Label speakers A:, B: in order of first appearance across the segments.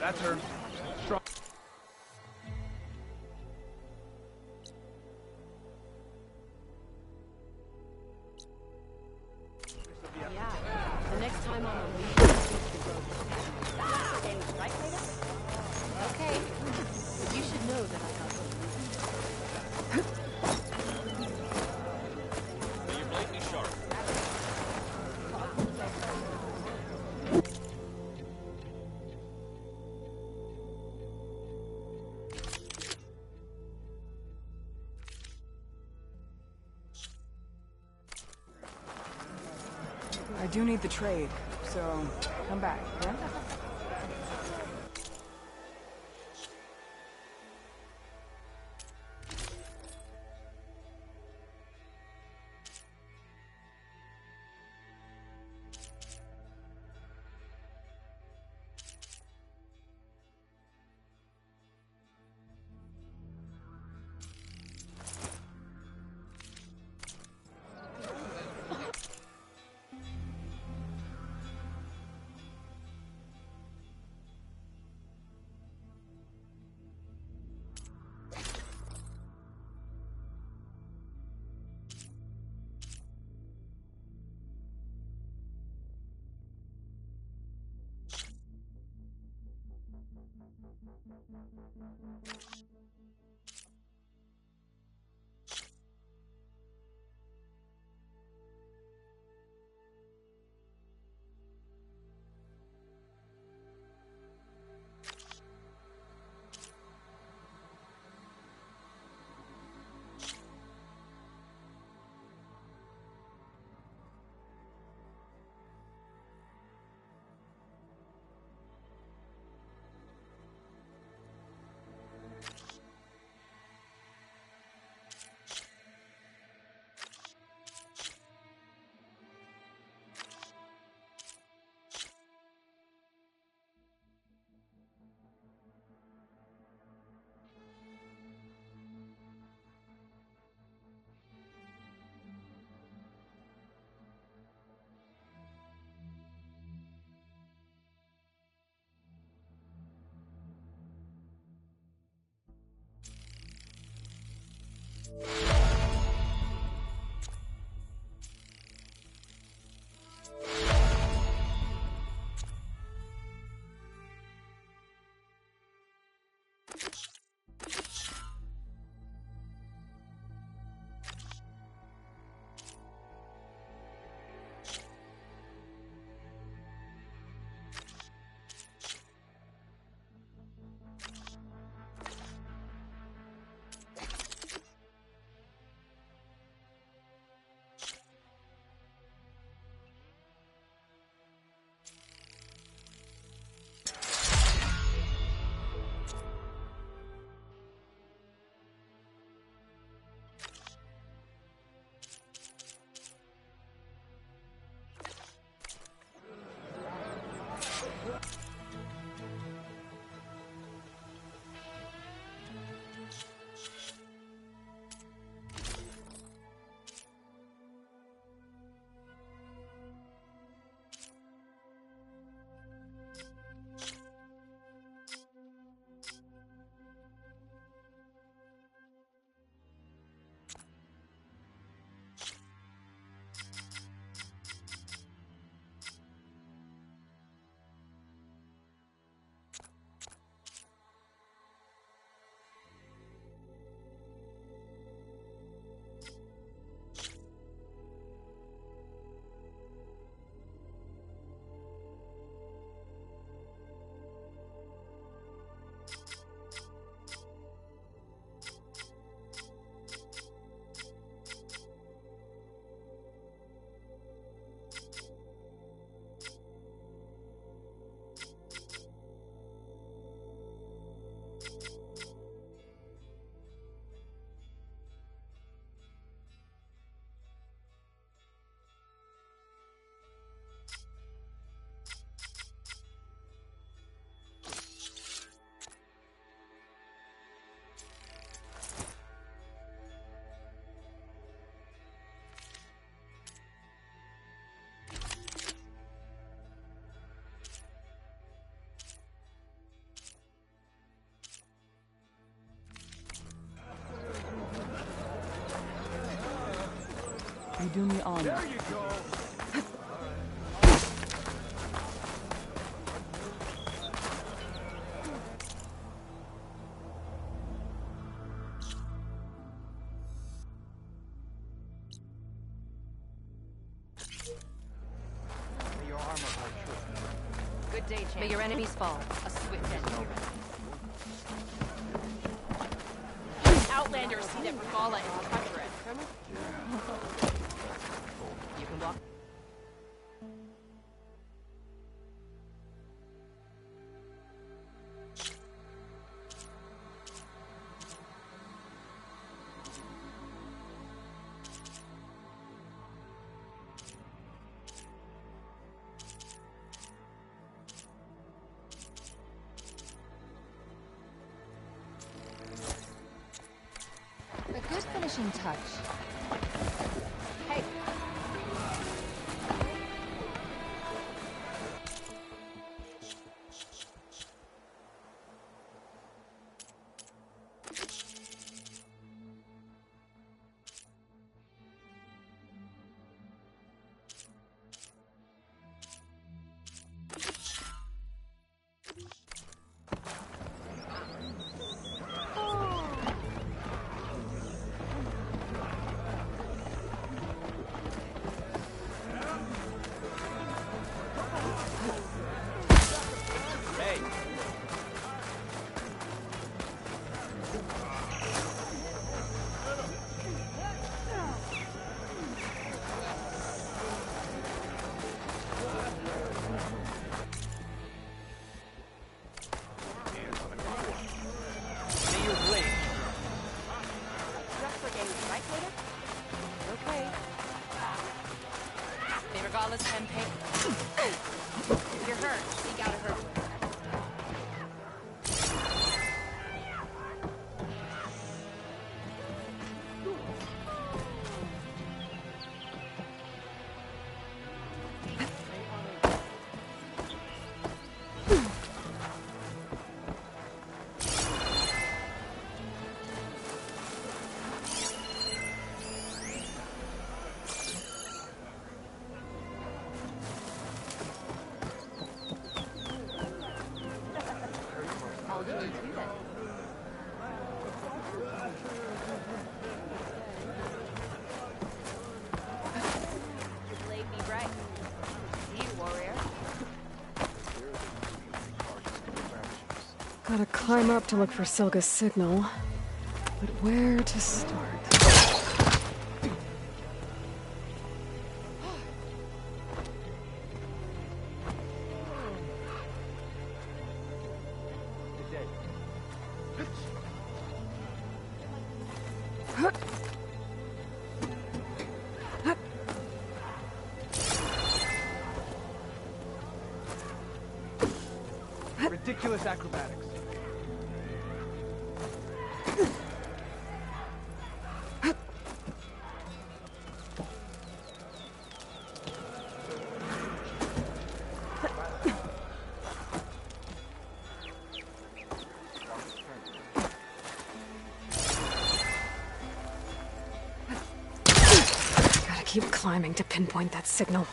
A: That's her. Strong.
B: Yeah. The next time I'm on leave, right, Cleta? Okay. You should know that I got them.
C: You're blatantly sharp.
D: I do need the trade, so come back, yeah? do me honor.
A: There you go.
C: May your armor hold true.
B: Good day, champ. May your enemies fall. A swift end. Outlanders see that Regala is treacherous. You can walk.
E: A good finishing touch.
B: Hey,
A: Hey. May your blade.
B: dress brigade, right, Tater? Okay. May Regala's campaign. If you're hurt, seek out a herb. All you need to do then. Your blade be bright. See you, warrior.
F: Gotta climb up to look for Silga's signal. But where to start?
A: Good day. Ridiculous acrobatics.
F: Gotta keep climbing to pinpoint that signal.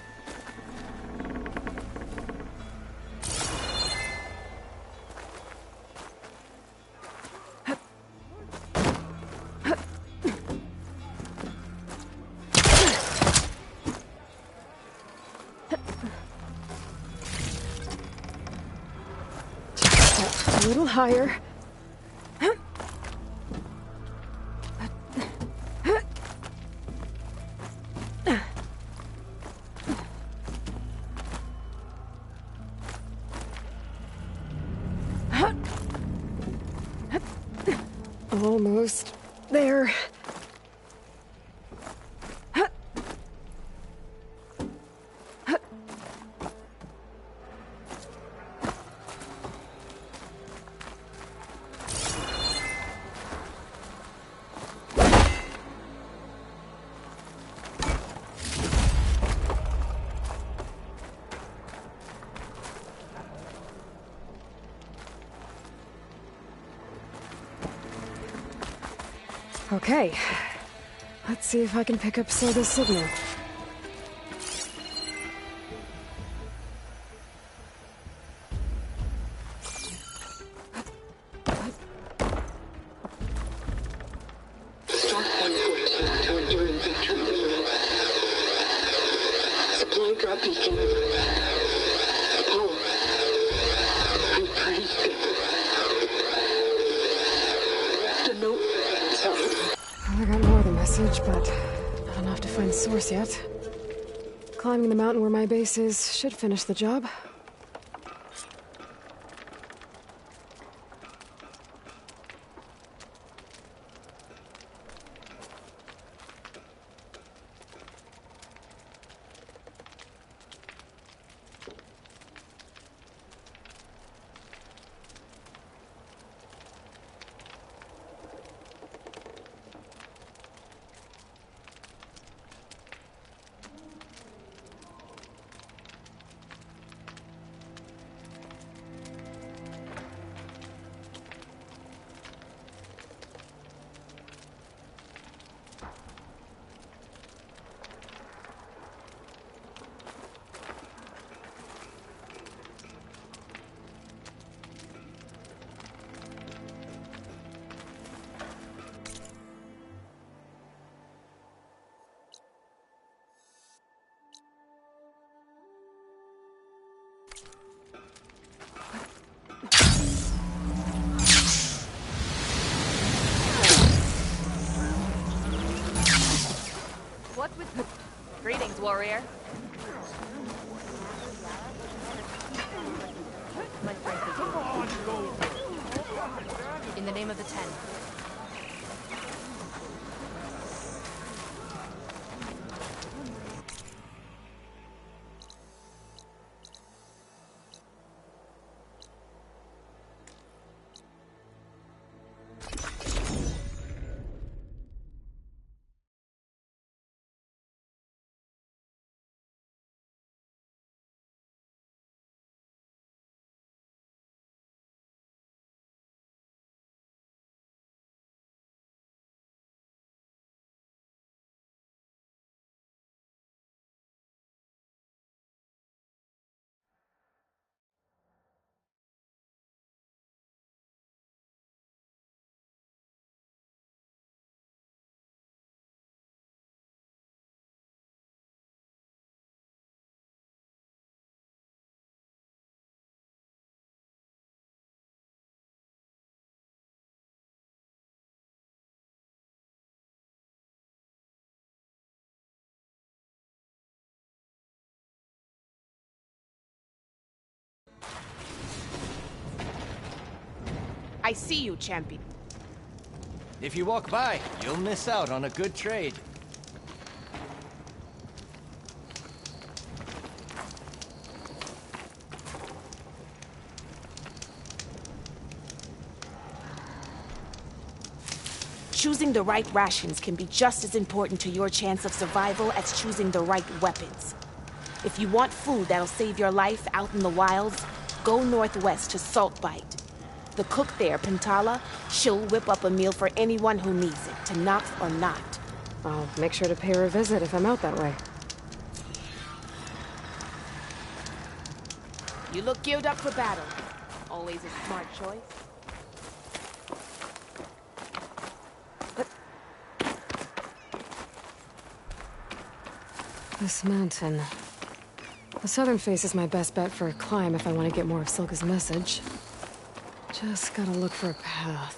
F: Just a little higher. Almost there. Okay. Let's see if I can pick up Silga's signal.
G: beacon. Oh, I'm pretty good. The note.
F: I got more of the message, but not enough to find the source yet. Climbing the mountain where my base is should finish the job.
B: What with... Greetings, warrior. My friend is in the name of the Ten.
H: I see you, champion.
C: If you walk by, you'll miss out on a good trade.
H: Choosing the right rations can be just as important to your chance of survival as choosing the right weapons. If you want food that'll save your life out in the wilds, go northwest to Saltbite. The cook there, Pintala, she'll whip up a meal for anyone who needs it, to knock or not.
F: I'll make sure to pay her a visit if I'm out that way.
H: You look geared up for battle. Always a smart choice.
F: This mountain. The southern face is my best bet for a climb if I want to get more of Silga's message. Just gotta look for a path.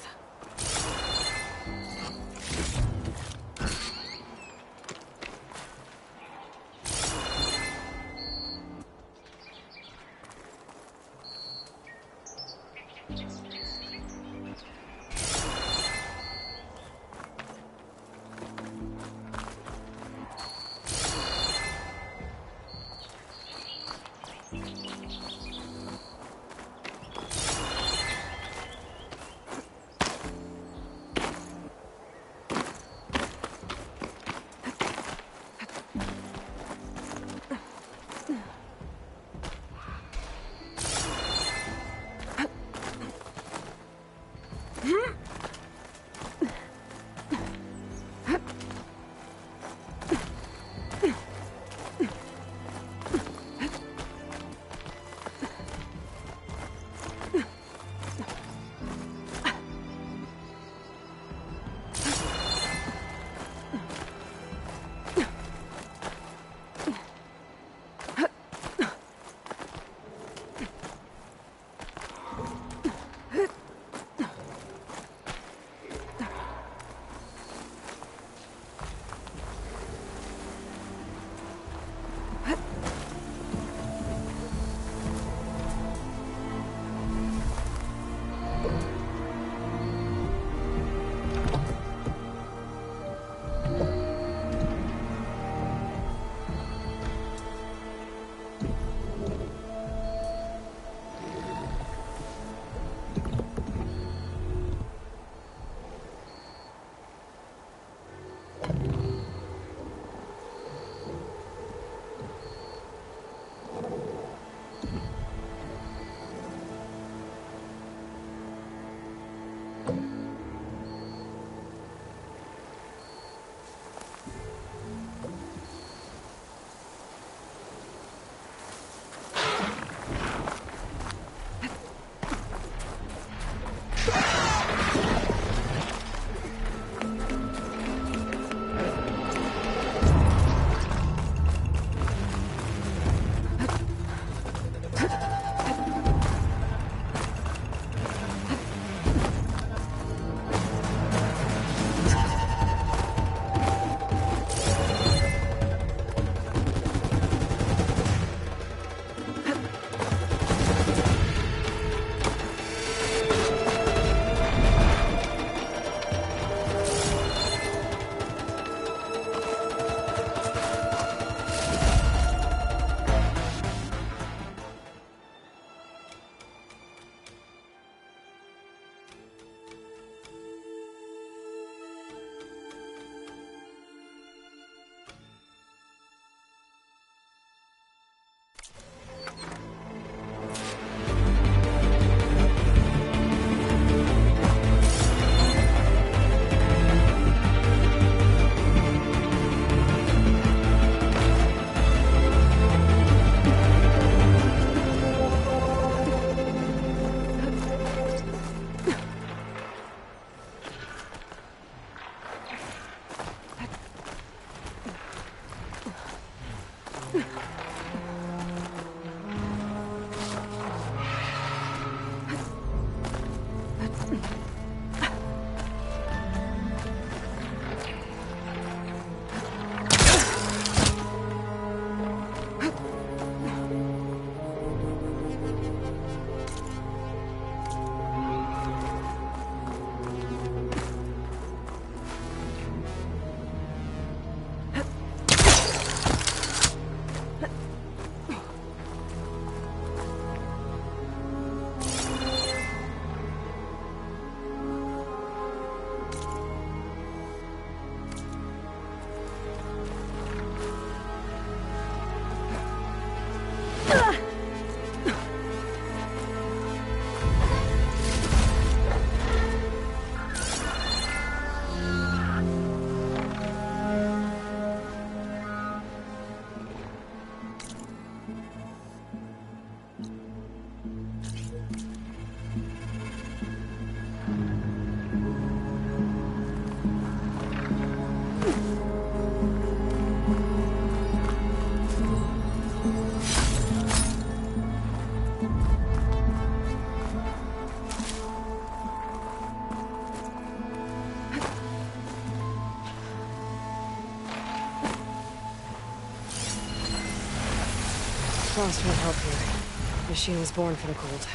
F: Frost won't help here. Machine was born for the cold.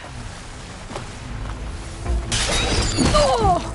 F: Oh!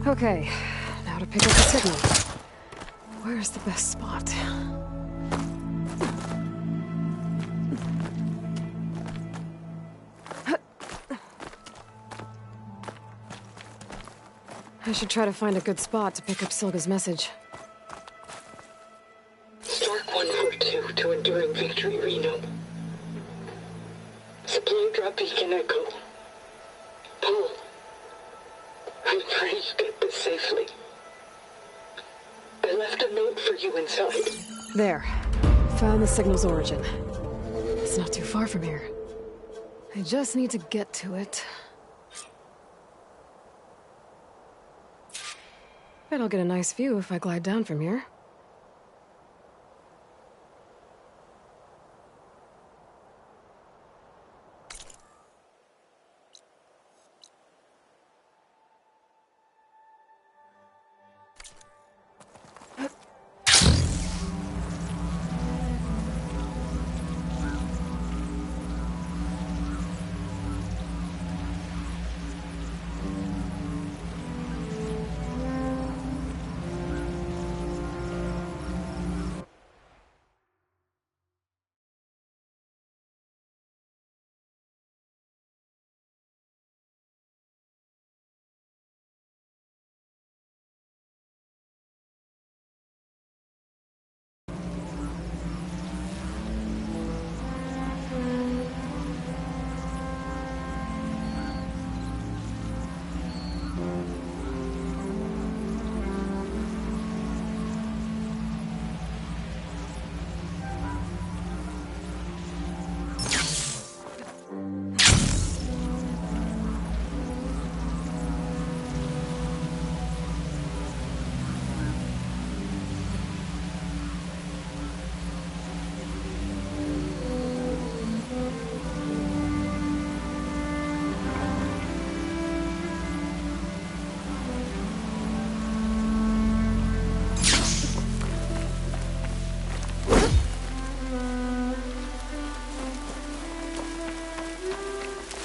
F: Okay, now to pick up the signal. Where's the best spot? I should try to find a good spot to pick up Silga's message.
G: Stark 142 to Enduring Victory, Reno. Supply drop beacon echo. Paul, I'm afraid you get this safely. I left a note for you inside.
F: There. Found the signal's origin. It's not too far from here. I just need to get to it. Bet I'll get a nice view if I glide down from here.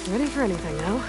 F: Ready for anything now.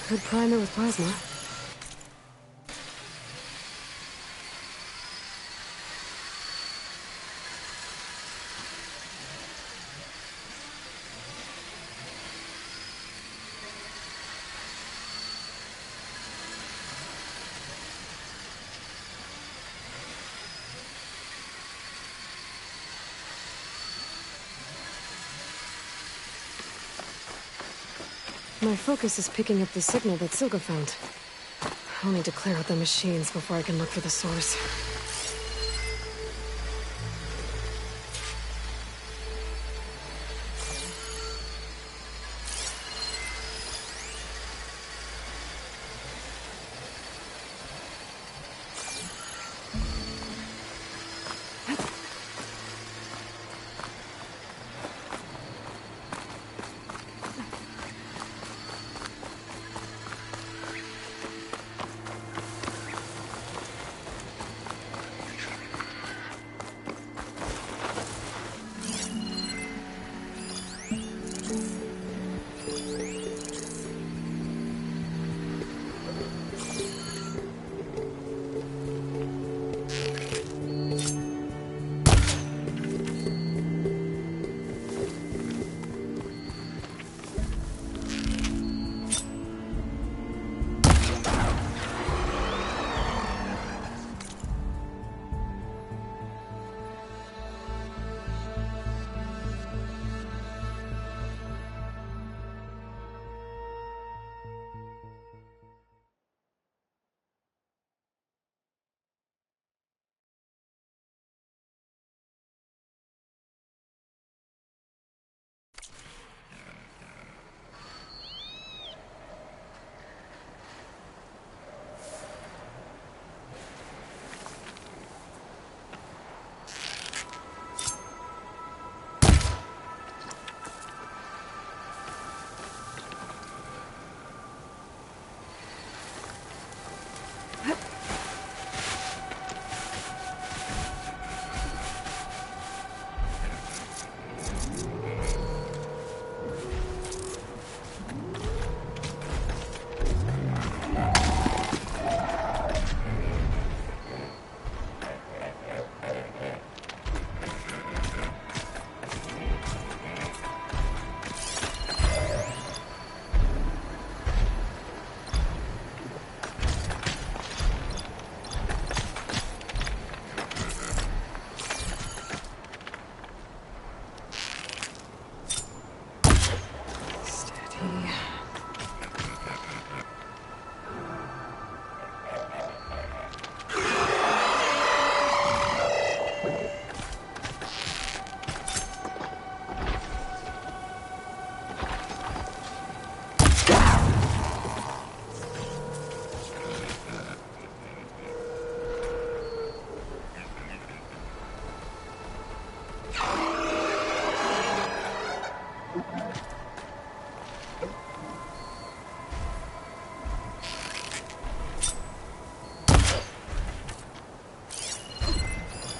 F: Could prime it with plasma. My focus is picking up the signal that Silga found. I'll need to clear out the machines before I can look for the source.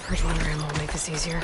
F: Hardwire ammo will make this easier.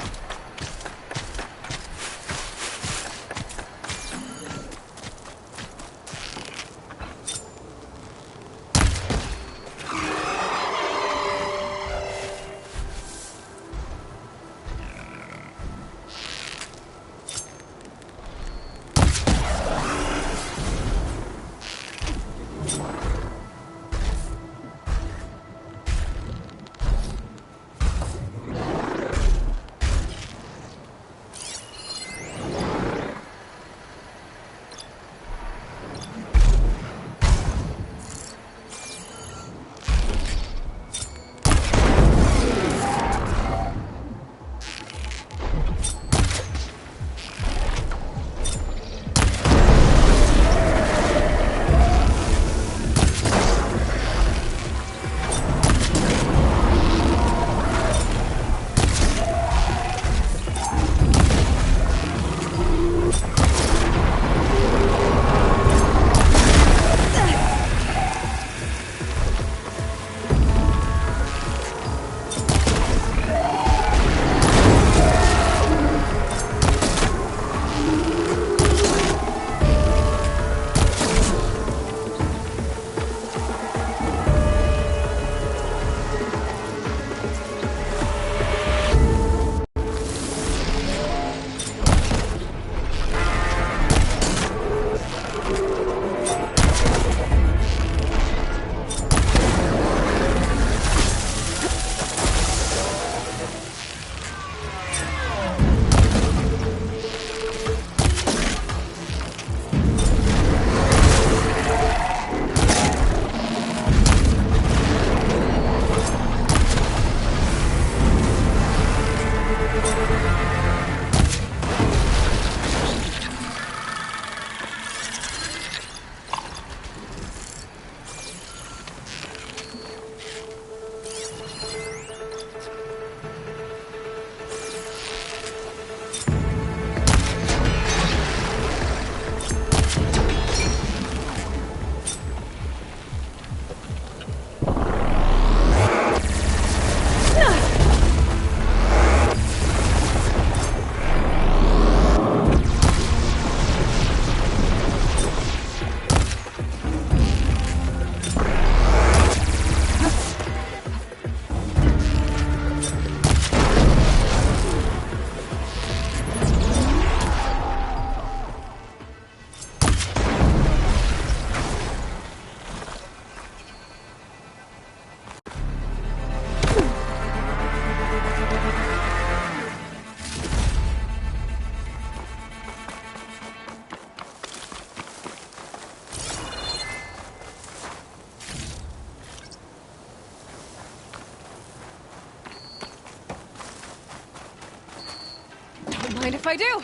F: Mind if I do?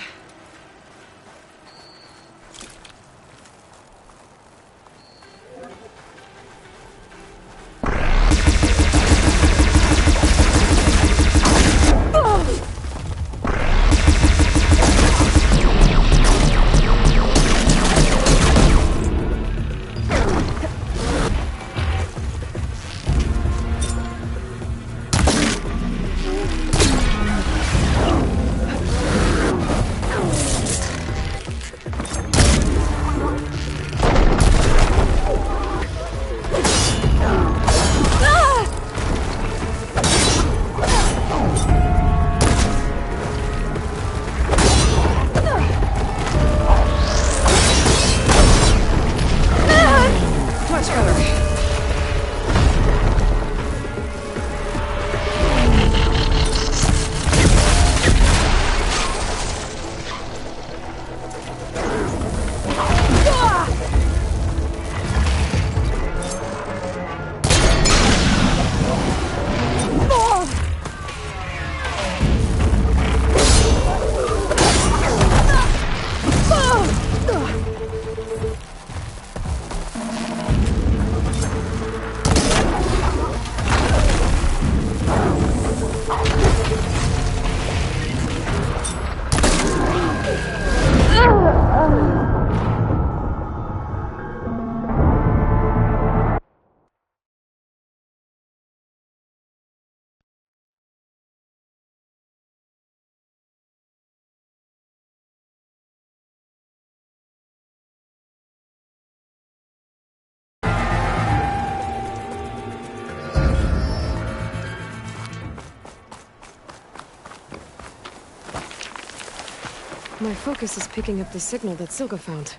F: My focus is picking up the signal that Silga found.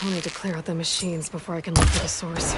F: I'll need to clear out the machines before I can look for the source.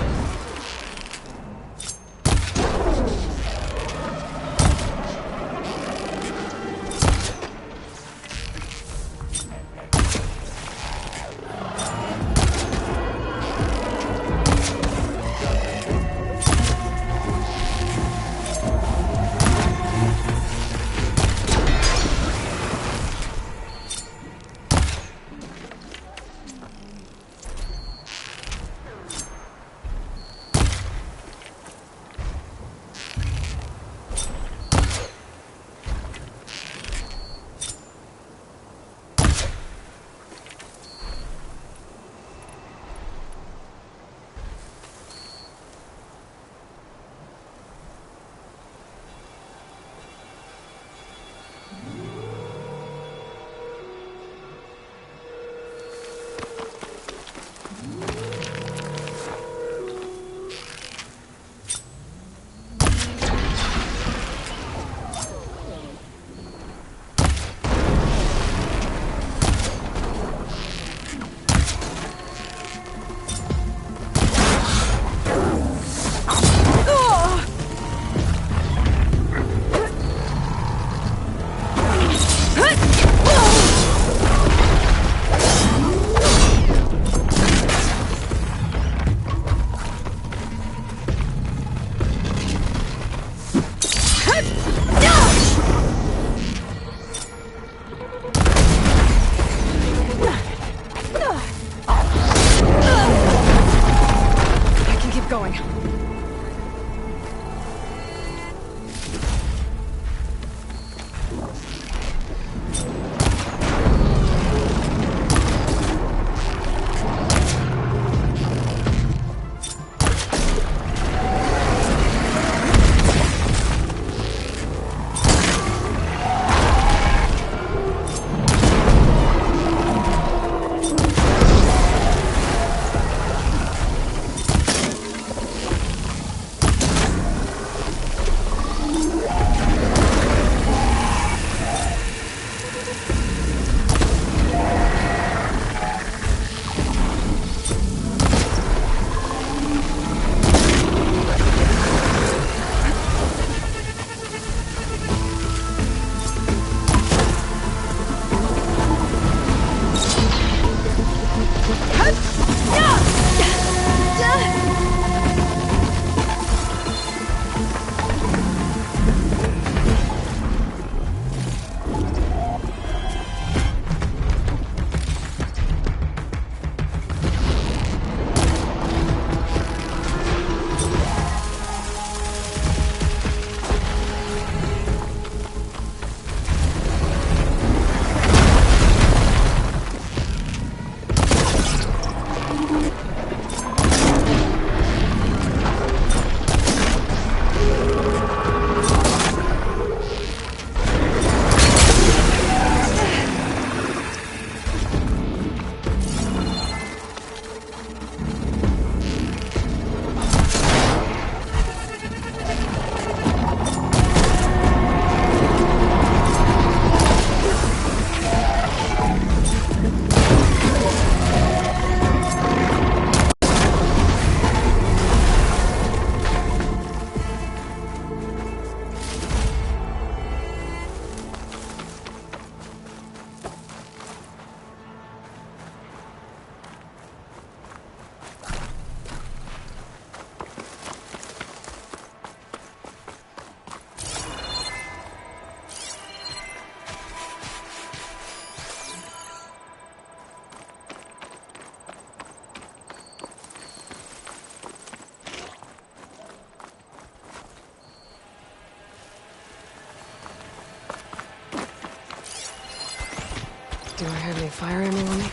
F: Do I have any fire ammo on me?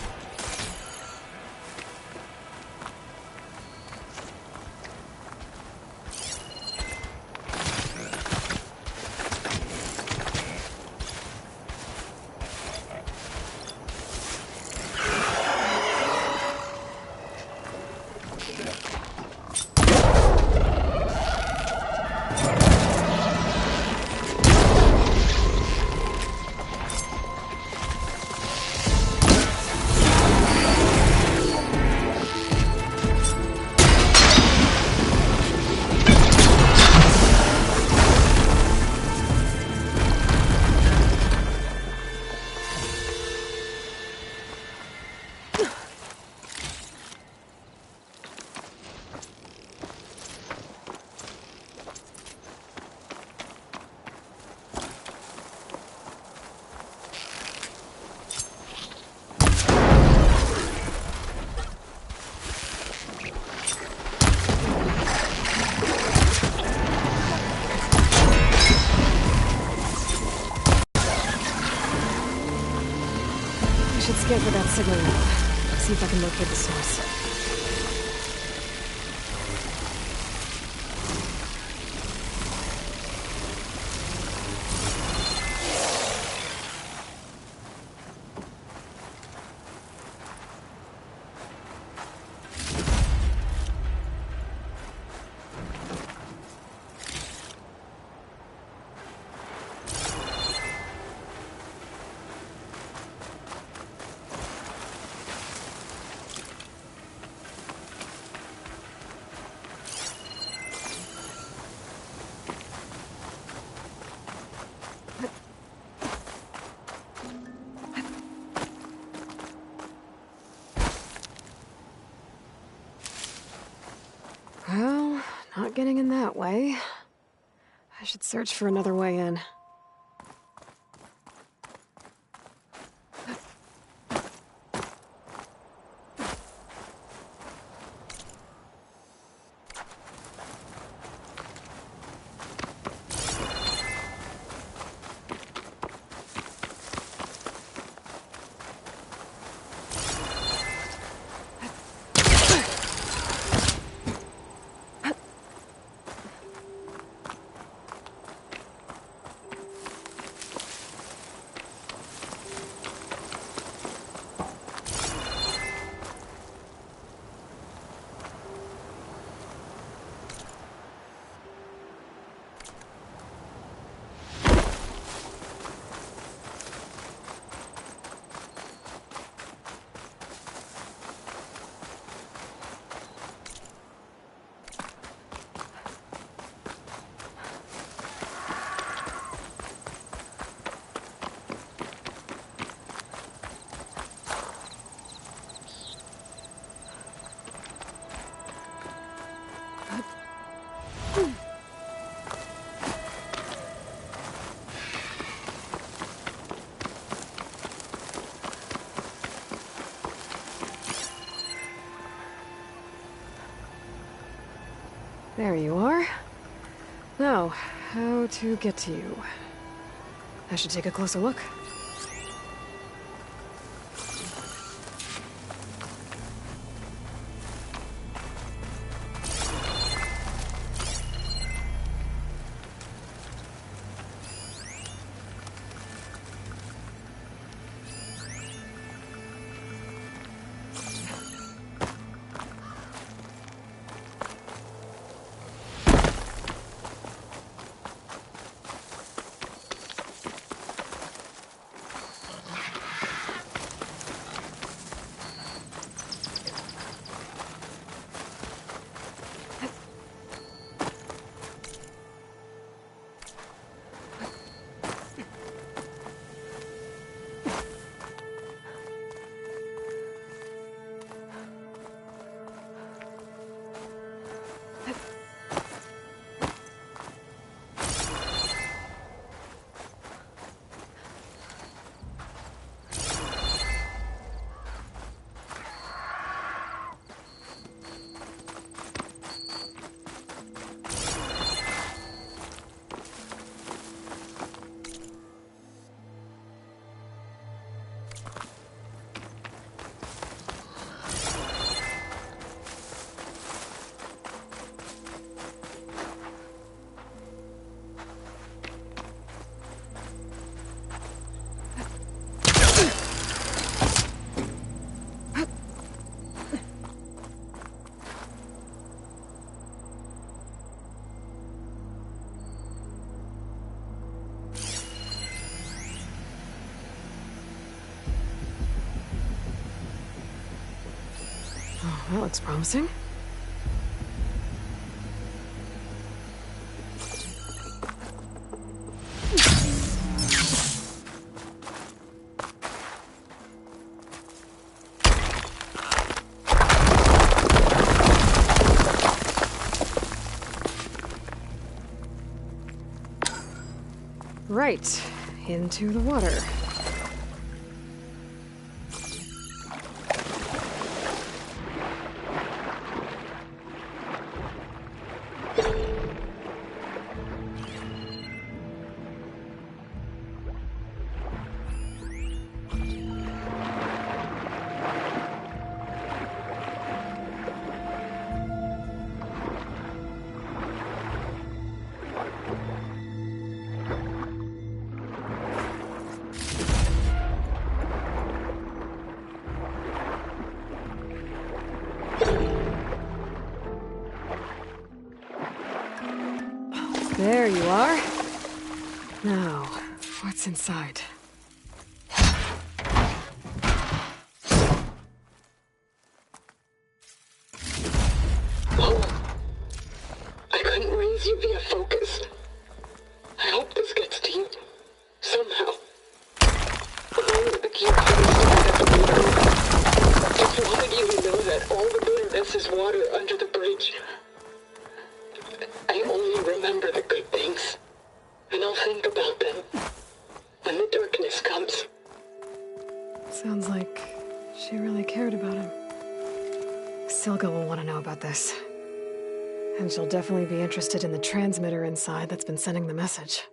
F: I should scan for that signal now. See if I can locate the source. Well, not getting in that way. I should search for another way in. There you are. Now, how to get to you? I should take a closer look. That looks promising. Right, into the water. There you are. Now, what's inside?
G: Paul, I couldn't raise you via focus. I hope this gets to you. Somehow. Along with the key to just wanted you to know that all the bitterness is water under the bridge. I only remember the good things, and I'll think about them when the darkness comes.
F: Sounds like she really cared about him. Silga will want to know about this. And she'll definitely be interested in the transmitter inside that's been sending the message.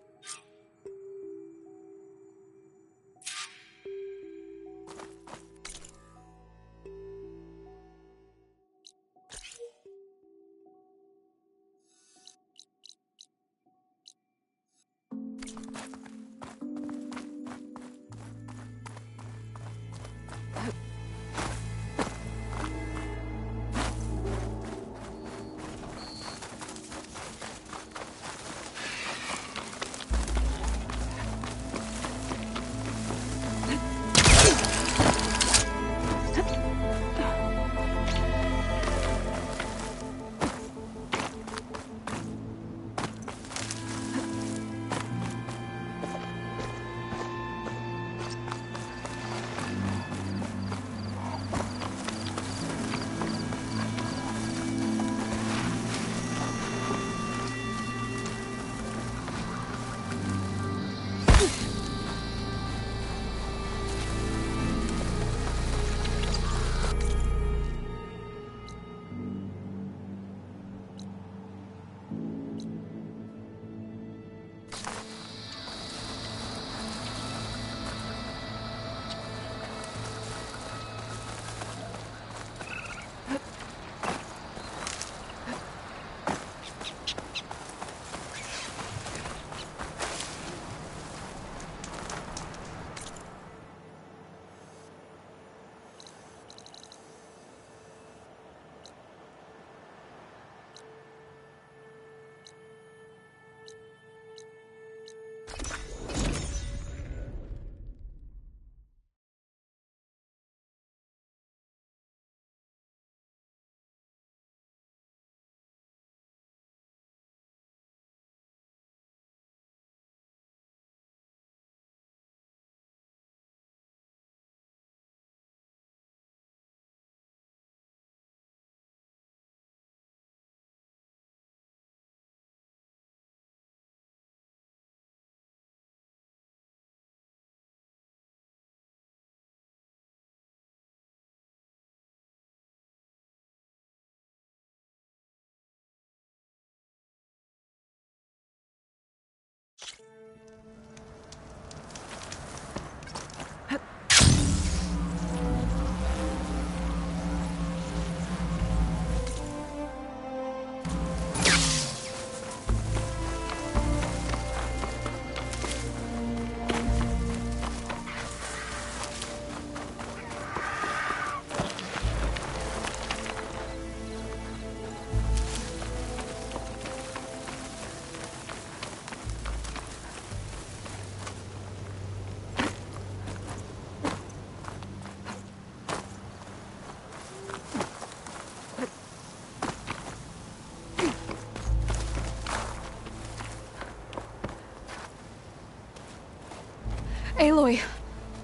F: Aloy,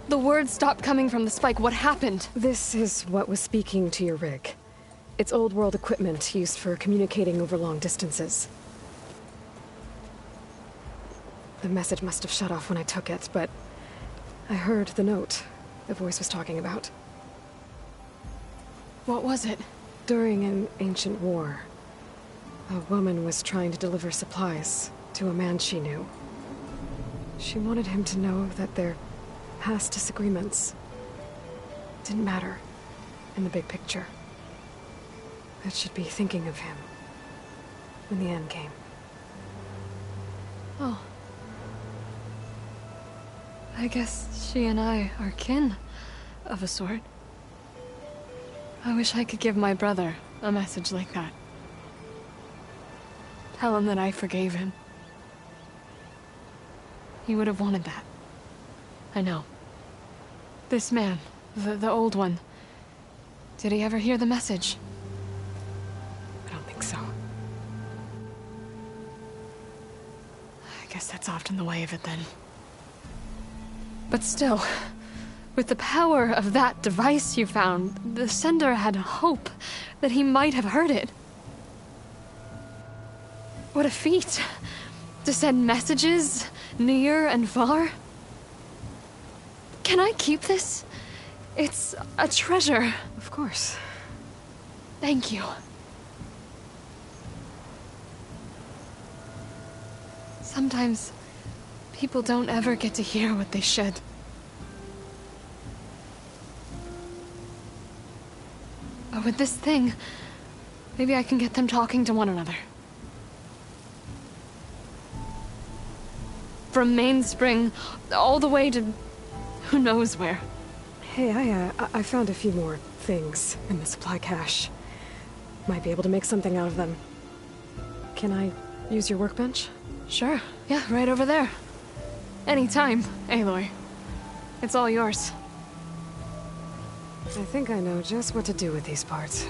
F: the words stopped coming from the spike. What happened? This is what was speaking to your rig. It's old world equipment used for communicating over long distances. The message must have shut off when I took it, but I heard the note the voice was talking about. What was it? During an ancient war, a woman was trying to deliver supplies to a man she knew. She wanted him to know that their past disagreements didn't matter in the big picture. That she'd be thinking of him when the end came. Oh. I guess she and I are kin, of a sort. I wish I could give my brother a message like that. Tell him that I forgave him. He would have wanted that. I know. This man, the old one, did he ever hear the message? I don't think so. I guess that's often the way of it then. But still, with the power of that device you found, the sender had hope that he might have heard it. What a feat! To send messages near and far. Can I keep this? It's a treasure. Of course. Thank you. Sometimes people don't ever get to hear what they should. But with this thing, maybe I can get them talking to one another. From Mainspring, all the way to who knows where. Hey, I found a few more things in the supply cache. Might be able to make something out of them. Can I use your workbench? Sure. Yeah, right over there. Anytime, Aloy. It's all yours. I think I know just what to do with these parts.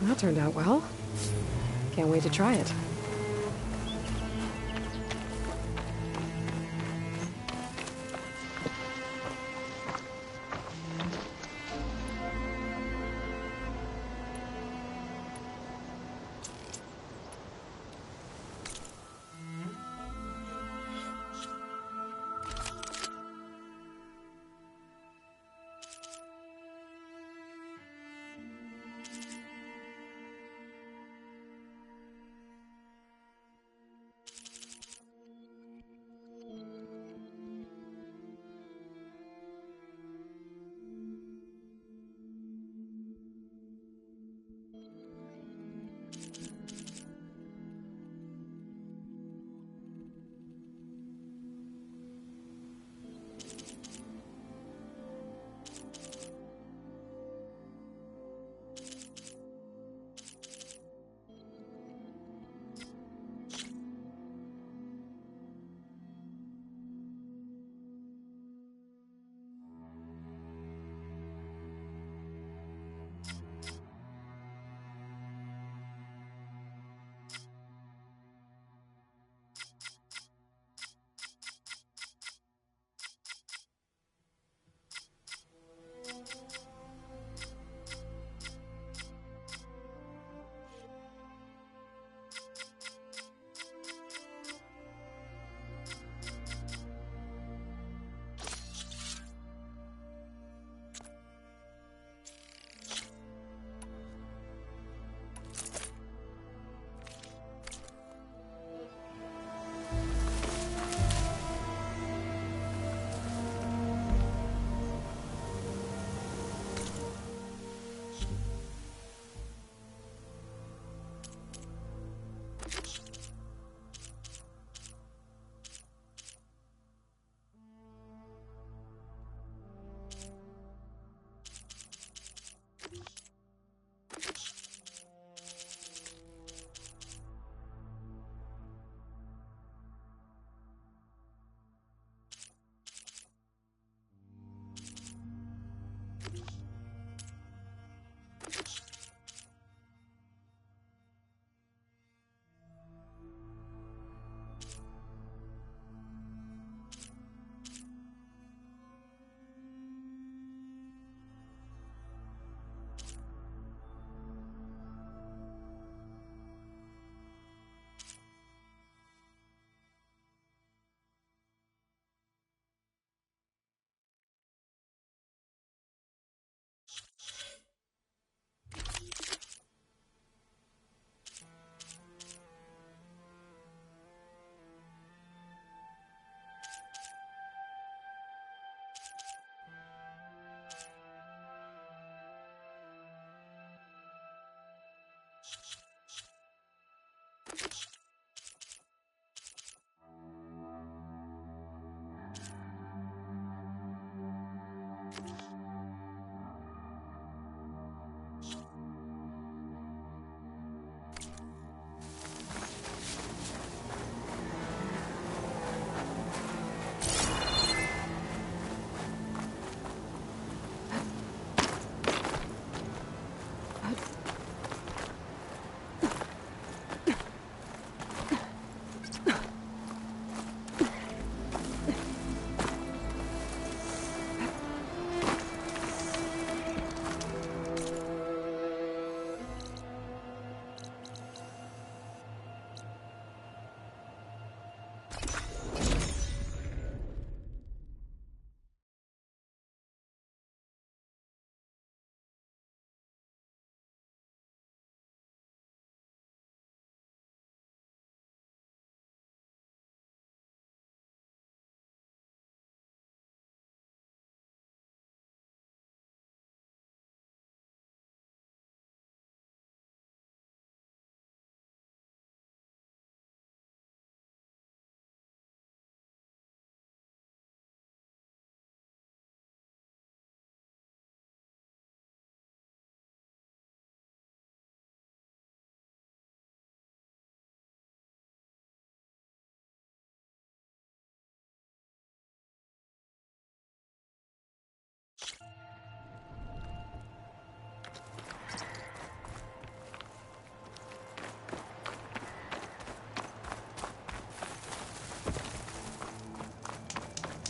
F: That turned out well. Can't wait to try it.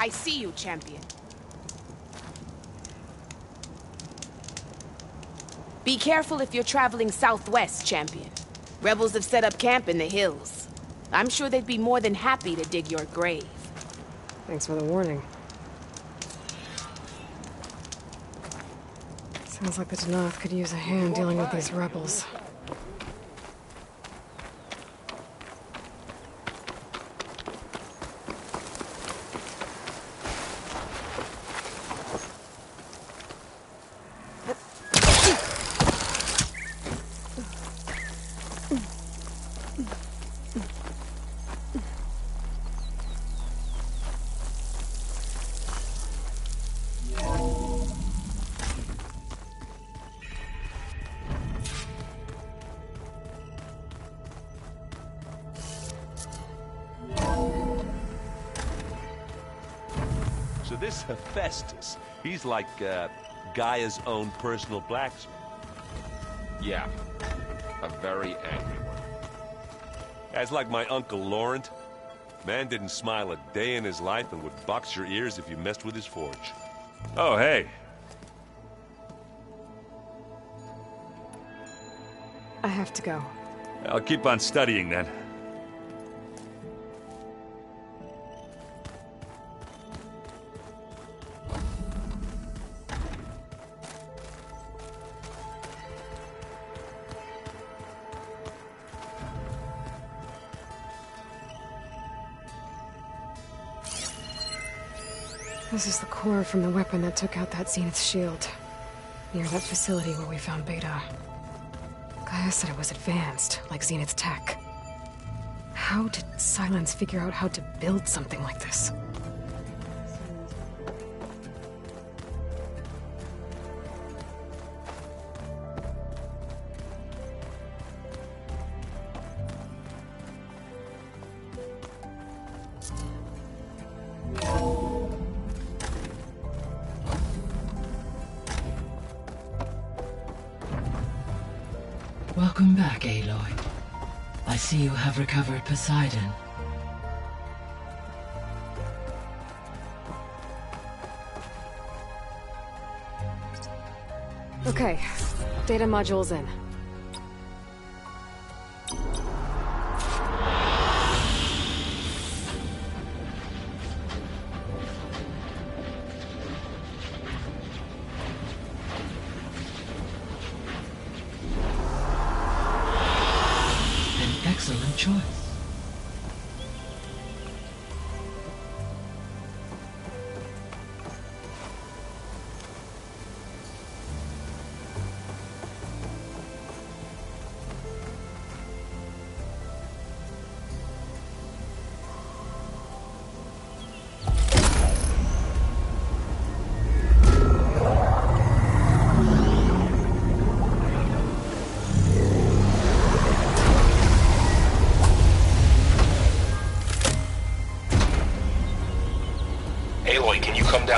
H: I see you, champion. Be careful if you're traveling southwest, champion. Rebels have set up camp in the hills. I'm sure they'd be more than happy to dig your grave.
F: Thanks for the warning. Sounds like the Danath could use a hand dealing with these rebels.
I: So this Hephaestus, he's like Gaia's own personal blacksmith.
J: Yeah, a very angry one.
I: That's like my Uncle Laurent. Man didn't smile a day in his life and would box your ears if you messed with his forge.
J: Oh, hey.
F: I have to go.
J: I'll keep on studying then.
F: This is the core from the weapon that took out that Zenith's shield. Near that facility where we found Beta. Gaia said it was advanced, like Zenith's tech. How did Silence figure out how to build something like this?
K: Welcome back, Aloy. I see you have recovered Poseidon.
F: Okay, data module's in.
K: Excellent choice.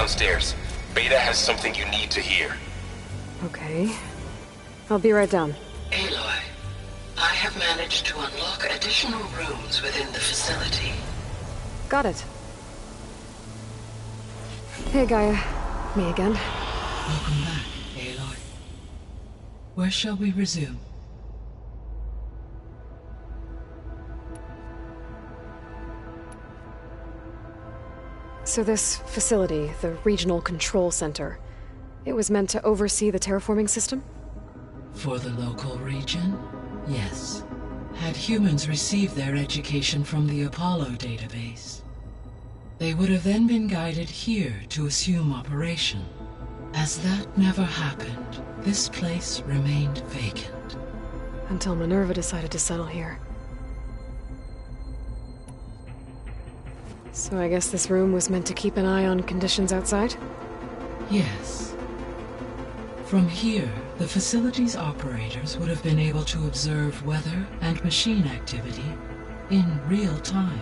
L: downstairs. Beta has something you need to hear.
F: Okay. I'll be right down.
K: Aloy, I have managed to unlock additional rooms within the facility.
F: Got it. Hey, Gaia. Me again.
K: Welcome back, Aloy. Where shall we resume?
F: So this facility, the Regional Control Center, it was meant to oversee the terraforming system?
K: For the local region, yes. Had humans received their education from the Apollo database, they would have then been guided here to assume operation. As that never happened, this place remained vacant.
F: Until Minerva decided to settle here. So I guess this room was meant to keep an eye on conditions outside?
K: Yes. From here, the facility's operators would have been able to observe weather and machine activity in real time.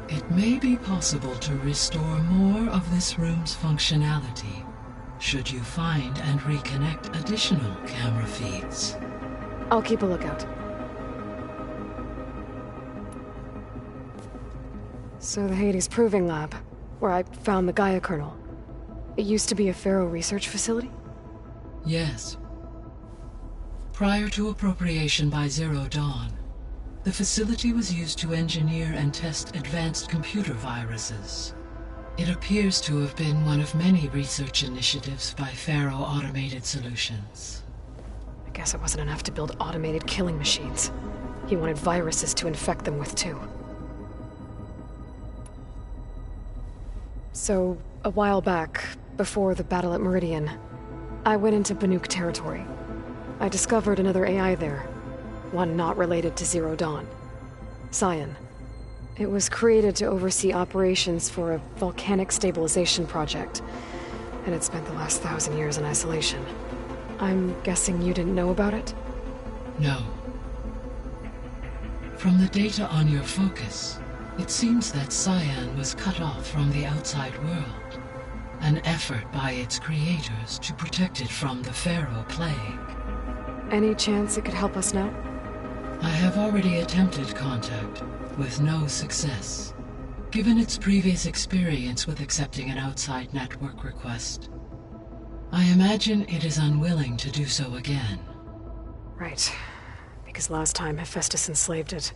K: It may be possible to restore more of this room's functionality, should you find and reconnect additional camera feeds.
F: I'll keep a lookout. So the Hades Proving Lab, where I found the Gaia kernel, it used to be a Pharaoh research facility?
K: Yes. Prior to appropriation by Zero Dawn, the facility was used to engineer and test advanced computer viruses. It appears to have been one of many research initiatives by Pharaoh Automated Solutions.
F: I guess it wasn't enough to build automated killing machines. He wanted viruses to infect them with too. So, a while back, before the battle at Meridian, I went into Banuk territory. I discovered another AI there, one not related to Zero Dawn. Cyan. It was created to oversee operations for a volcanic stabilization project, and it spent the last 1,000 years in isolation. I'm guessing you didn't know about it?
K: No. From the data on your focus, it seems that Cyan was cut off from the outside world, an effort by its creators to protect it from the Pharaoh plague.
F: Any chance it could help us now?
K: I have already attempted contact, with no success. Given its previous experience with accepting an outside network request, I imagine it is unwilling to do so again.
F: Right. Because last time Hephaestus enslaved it.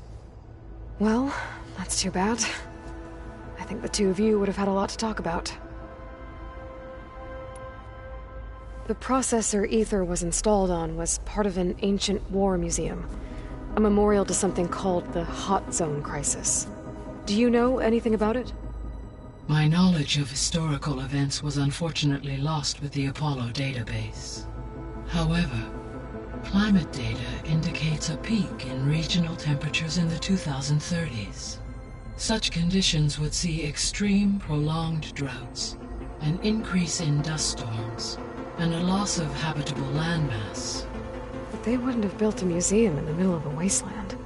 F: Well, that's too bad. I think the two of you would have had a lot to talk about. The processor Ether was installed on was part of an ancient war museum. A memorial to something called the Hot Zone Crisis. Do you know anything about it?
K: My knowledge of historical events was unfortunately lost with the Apollo database. However, climate data indicates a peak in regional temperatures in the 2030s. Such conditions would see extreme, prolonged droughts, an increase in dust storms, and a loss of habitable landmass.
F: But they wouldn't have built a museum in the middle of a wasteland.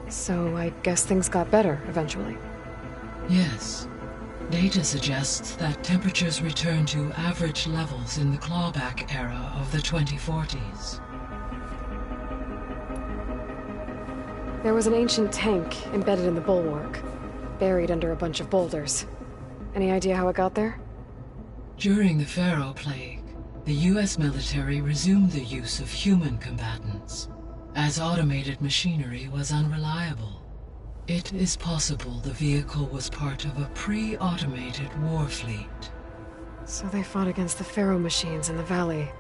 F: So I guess things got better eventually.
K: Yes. Data suggests that temperatures returned to average levels in the clawback era of the 2040s.
F: There was an ancient tank embedded in the bulwark, buried under a bunch of boulders. Any idea how it got there?
K: During the Pharaoh plague, the US military resumed the use of human combatants, as automated machinery was unreliable. It is possible the vehicle was part of a pre-automated war fleet.
F: So they fought against the Pharaoh machines in the valley,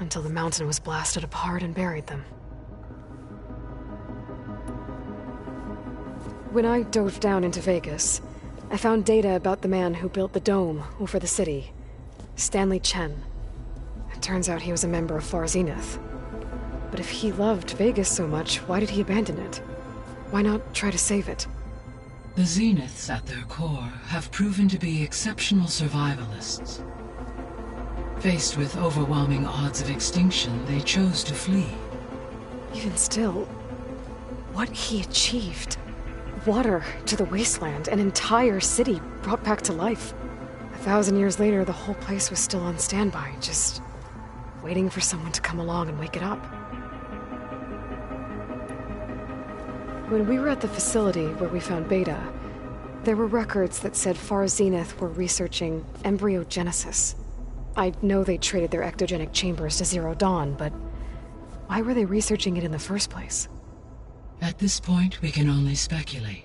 F: until the mountain was blasted apart and buried them. When I dove down into Vegas, I found data about the man who built the dome over the city, Stanley Chen. It turns out he was a member of Far Zenith. But if he loved Vegas so much, why did he abandon it? Why not try to save it?
K: The Zeniths at their core have proven to be exceptional survivalists. Faced with overwhelming odds of extinction, they chose to flee.
F: Even still, what he achieved. Water to the wasteland, an entire city brought back to life. 2,000 years later, the whole place was still on standby, just waiting for someone to come along and wake it up. When we were at the facility where we found Beta, there were records that said Far Zenith were researching embryogenesis. I know they traded their ectogenic chambers to Zero Dawn, but why were they researching it in the first place?
K: At this point, we can only speculate.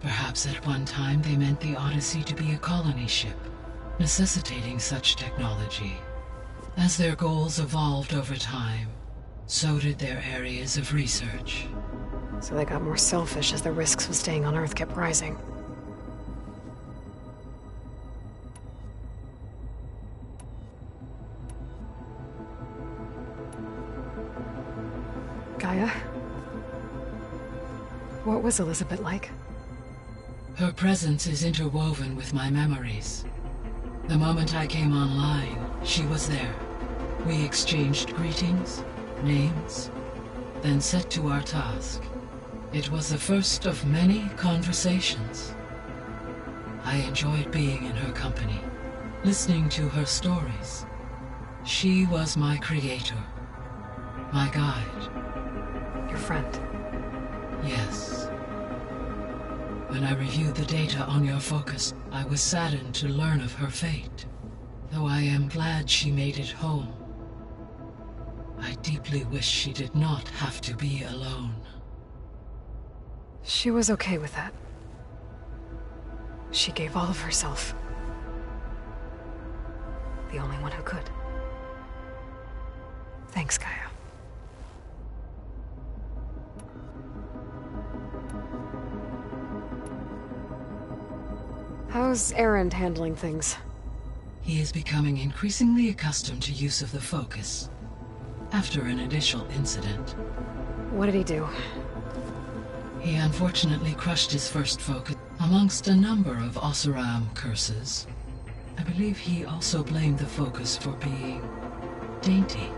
K: Perhaps at one time they meant the Odyssey to be a colony ship, necessitating such technology. As their goals evolved over time, so did their areas of research.
F: So they got more selfish as the risks of staying on Earth kept rising. Gaia? What was Elizabeth like?
K: Her presence is interwoven with my memories. The moment I came online, she was there. We exchanged greetings, names, then set to our task. It was the first of many conversations. I enjoyed being in her company, listening to her stories. She was my creator, my guide.
F: Your friend?
K: Yes. When I reviewed the data on your focus, I was saddened to learn of her fate. Though I am glad she made it home. I deeply wish she did not have to be alone.
F: She was okay with that. She gave all of herself. The only one who could. Thanks, Gaia. How's Erend handling things?
K: He is becoming increasingly accustomed to use of the focus. After an initial incident.
F: What did he do?
K: He unfortunately crushed his first focus amongst a number of Oseram curses. I believe he also blamed the focus for being dainty.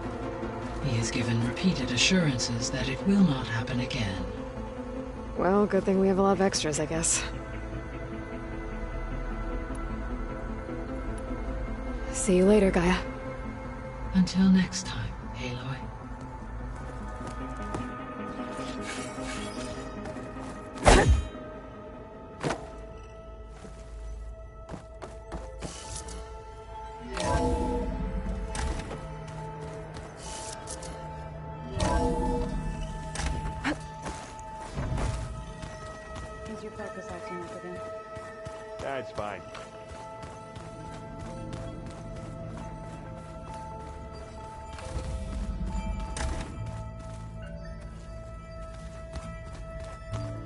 K: He has given repeated assurances that it will not happen again.
F: Well, good thing we have a lot of extras, I guess. See you later, Gaia.
K: Until next time, Aloy.
M: Is your focus acting up again?
I: That's fine.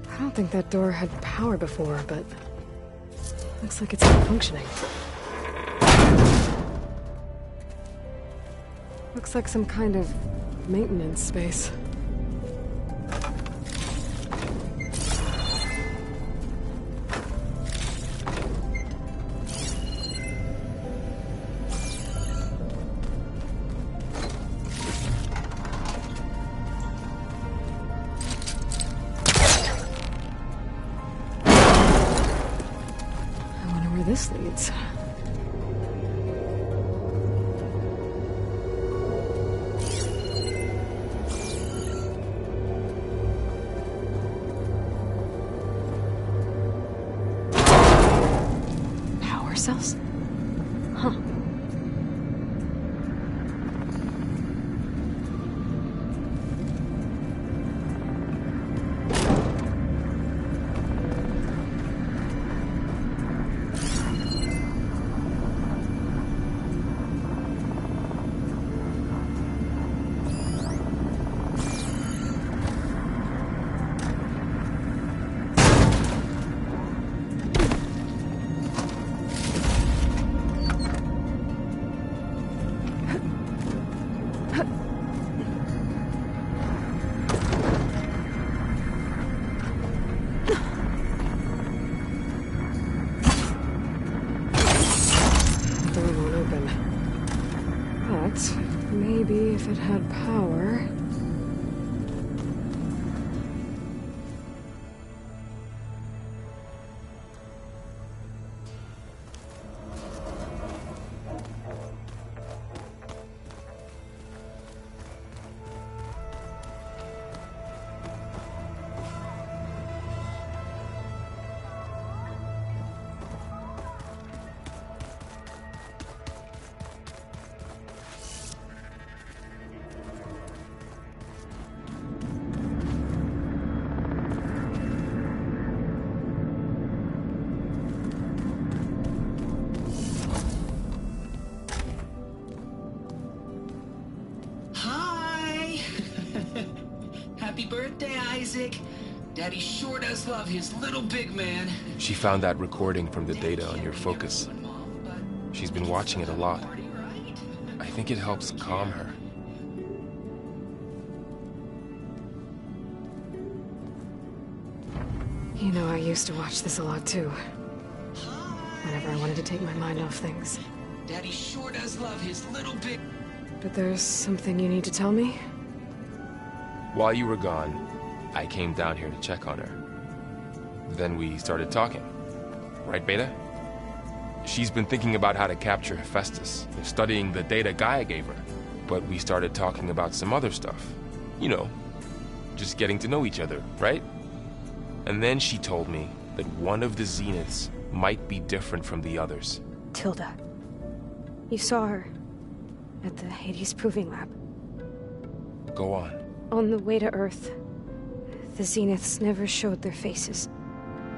F: I don't think that door had power before, but looks like it's not functioning. Looks like some kind of maintenance space. This leads. Power cells? Huh. Maybe if it had power...
N: sick? Daddy sure does love his little big man.
O: She found that recording from the data on your focus. She's been watching it a lot. I think it helps calm her.
F: You know, I used to watch this a lot too. Whenever I wanted to take my mind off things.
N: Daddy sure does love his little big...
F: But there's something you need to tell me?
O: While you were gone, I came down here to check on her. Then we started talking. Right, Beta? She's been thinking about how to capture Hephaestus, studying the data Gaia gave her. But we started talking about some other stuff. You know, just getting to know each other, right? And then she told me that one of the Zeniths might be different from the others.
F: Tilda. You saw her at the Hades Proving Lab.
O: Go on.
F: On the way to Earth, the Zeniths never showed their faces.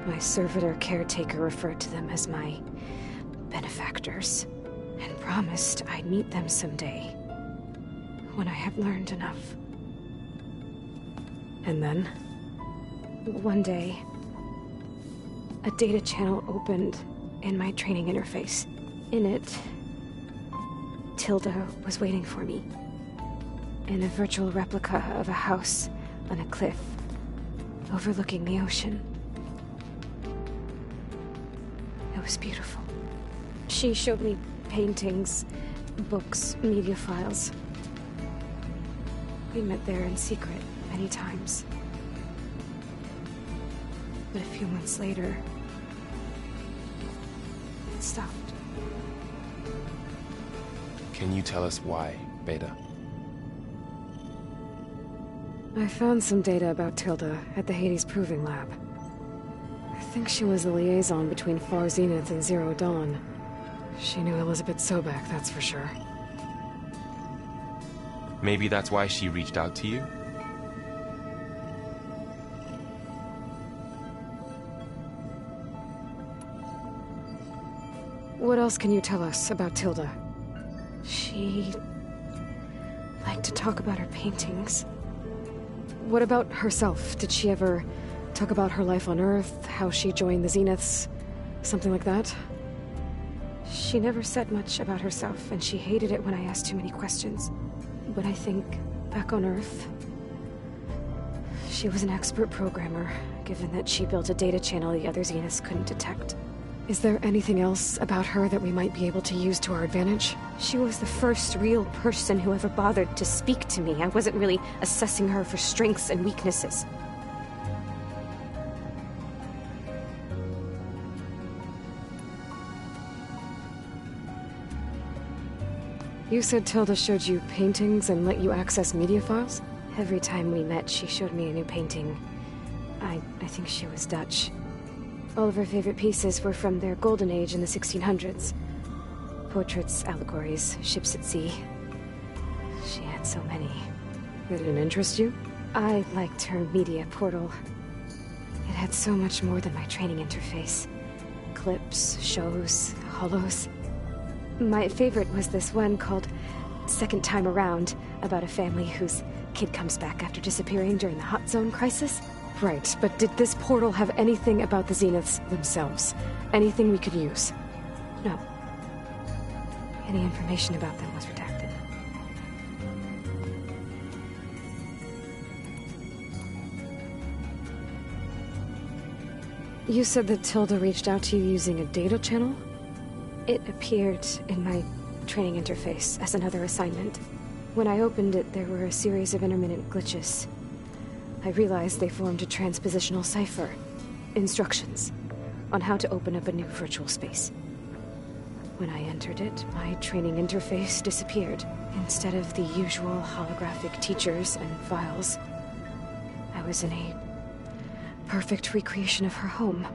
F: My servitor caretaker referred to them as my benefactors, and promised I'd meet them someday, when I had learned enough. And then, one day, a data channel opened in my training interface. In it, Tilda was waiting for me, in a virtual replica of a house on a cliff overlooking the ocean. It was beautiful. She showed me paintings, books, media files. We met there in secret many times. But a few months later, it stopped.
O: Can you tell us why, Beta?
F: I found some data about Tilda at the Hades Proving Lab. I think she was a liaison between Far Zenith and Zero Dawn. She knew Elizabeth Sobek, that's for sure.
O: Maybe that's why she reached out to you?
F: What else can you tell us about Tilda? She liked to talk about her paintings. What about herself? Did she ever talk about her life on Earth, how she joined the Zeniths, something like that? She never said much about herself, and she hated it when I asked too many questions. But I think, back on Earth, she was an expert programmer, given that she built a data channel the other Zeniths couldn't detect. Is there anything else about her that we might be able to use to our advantage? She was the first real person who ever bothered to speak to me. I wasn't really assessing her for strengths and weaknesses. You said Tilda showed you paintings and let you access media files? Every time we met, she showed me a new painting. I think she was Dutch. All of her favorite pieces were from their golden age in the 1600s. Portraits, allegories, ships at sea. She had so many. They didn't interest you? I liked her media portal. It had so much more than my training interface. Clips, shows, holos. My favorite was this one called Second Time Around, about a family whose kid comes back after disappearing during the Hot Zone crisis. Right, but did this portal have anything about the Zeniths themselves? Anything we could use? No. Any information about them was redacted. You said that Tilda reached out to you using a data channel? It appeared in my training interface as another assignment. When I opened it, there were a series of intermittent glitches. I realized they formed a transpositional cipher. Instructions on how to open up a new virtual space. When I entered it, my training interface disappeared. Instead of the usual holographic teachers and files, I was in a perfect recreation of her home.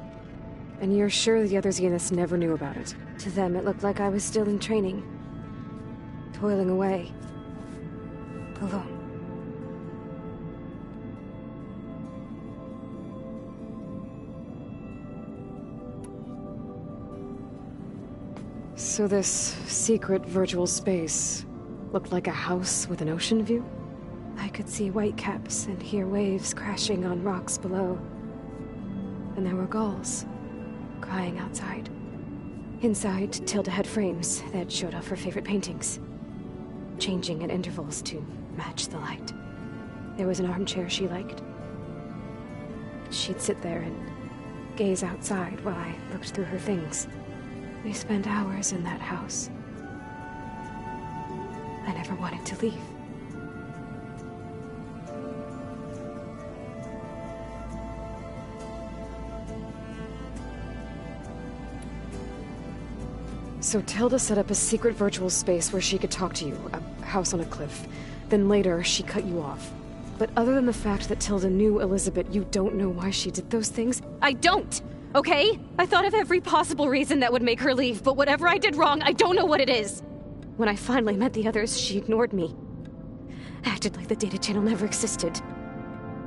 F: And you're sure the other Zeniths never knew about it? To them, it looked like I was still in training. Toiling away. Alone. So this secret virtual space looked like a house with an ocean view? I could see whitecaps and hear waves crashing on rocks below. And there were gulls crying outside. Inside, Tilda had frames that showed off her favorite paintings, changing at intervals to match the light. There was an armchair she liked. She'd sit there and gaze outside while I looked through her things. We spent hours in that house. I never wanted to leave. So Tilda set up a secret virtual space where she could talk to you, a house on a cliff. Then later, she cut you off. But other than the fact that Tilda knew Elizabeth, you don't know why she did those things?
P: I don't! Okay? I thought of every possible reason that would make her leave, but whatever I did wrong, I don't know what it is! When I finally met the others, she ignored me. Acted like the data channel never existed.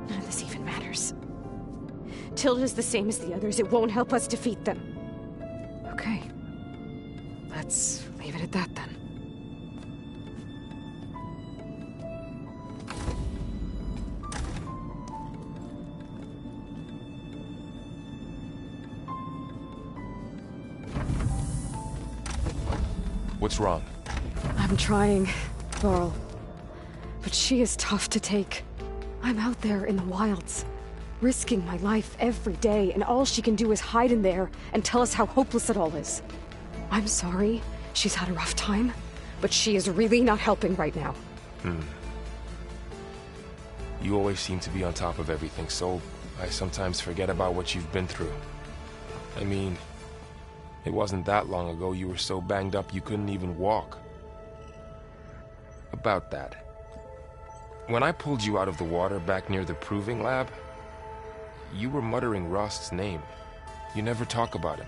P: None of this even matters. Tilda's the same as the others. It won't help us defeat them.
F: Okay. Let's leave it at that, then.
O: What's wrong?
F: I'm trying, Varl. But she is tough to take. I'm out there in the wilds, risking my life every day, and all she can do is hide in there and tell us how hopeless it all is. I'm sorry, she's had a rough time, but she is really not helping right now.
O: You always seem to be on top of everything, so I sometimes forget about what you've been through. I mean, it wasn't that long ago you were so banged up you couldn't even walk. About that. When I pulled you out of the water back near the proving lab, you were muttering Rost's name. You never talk about him.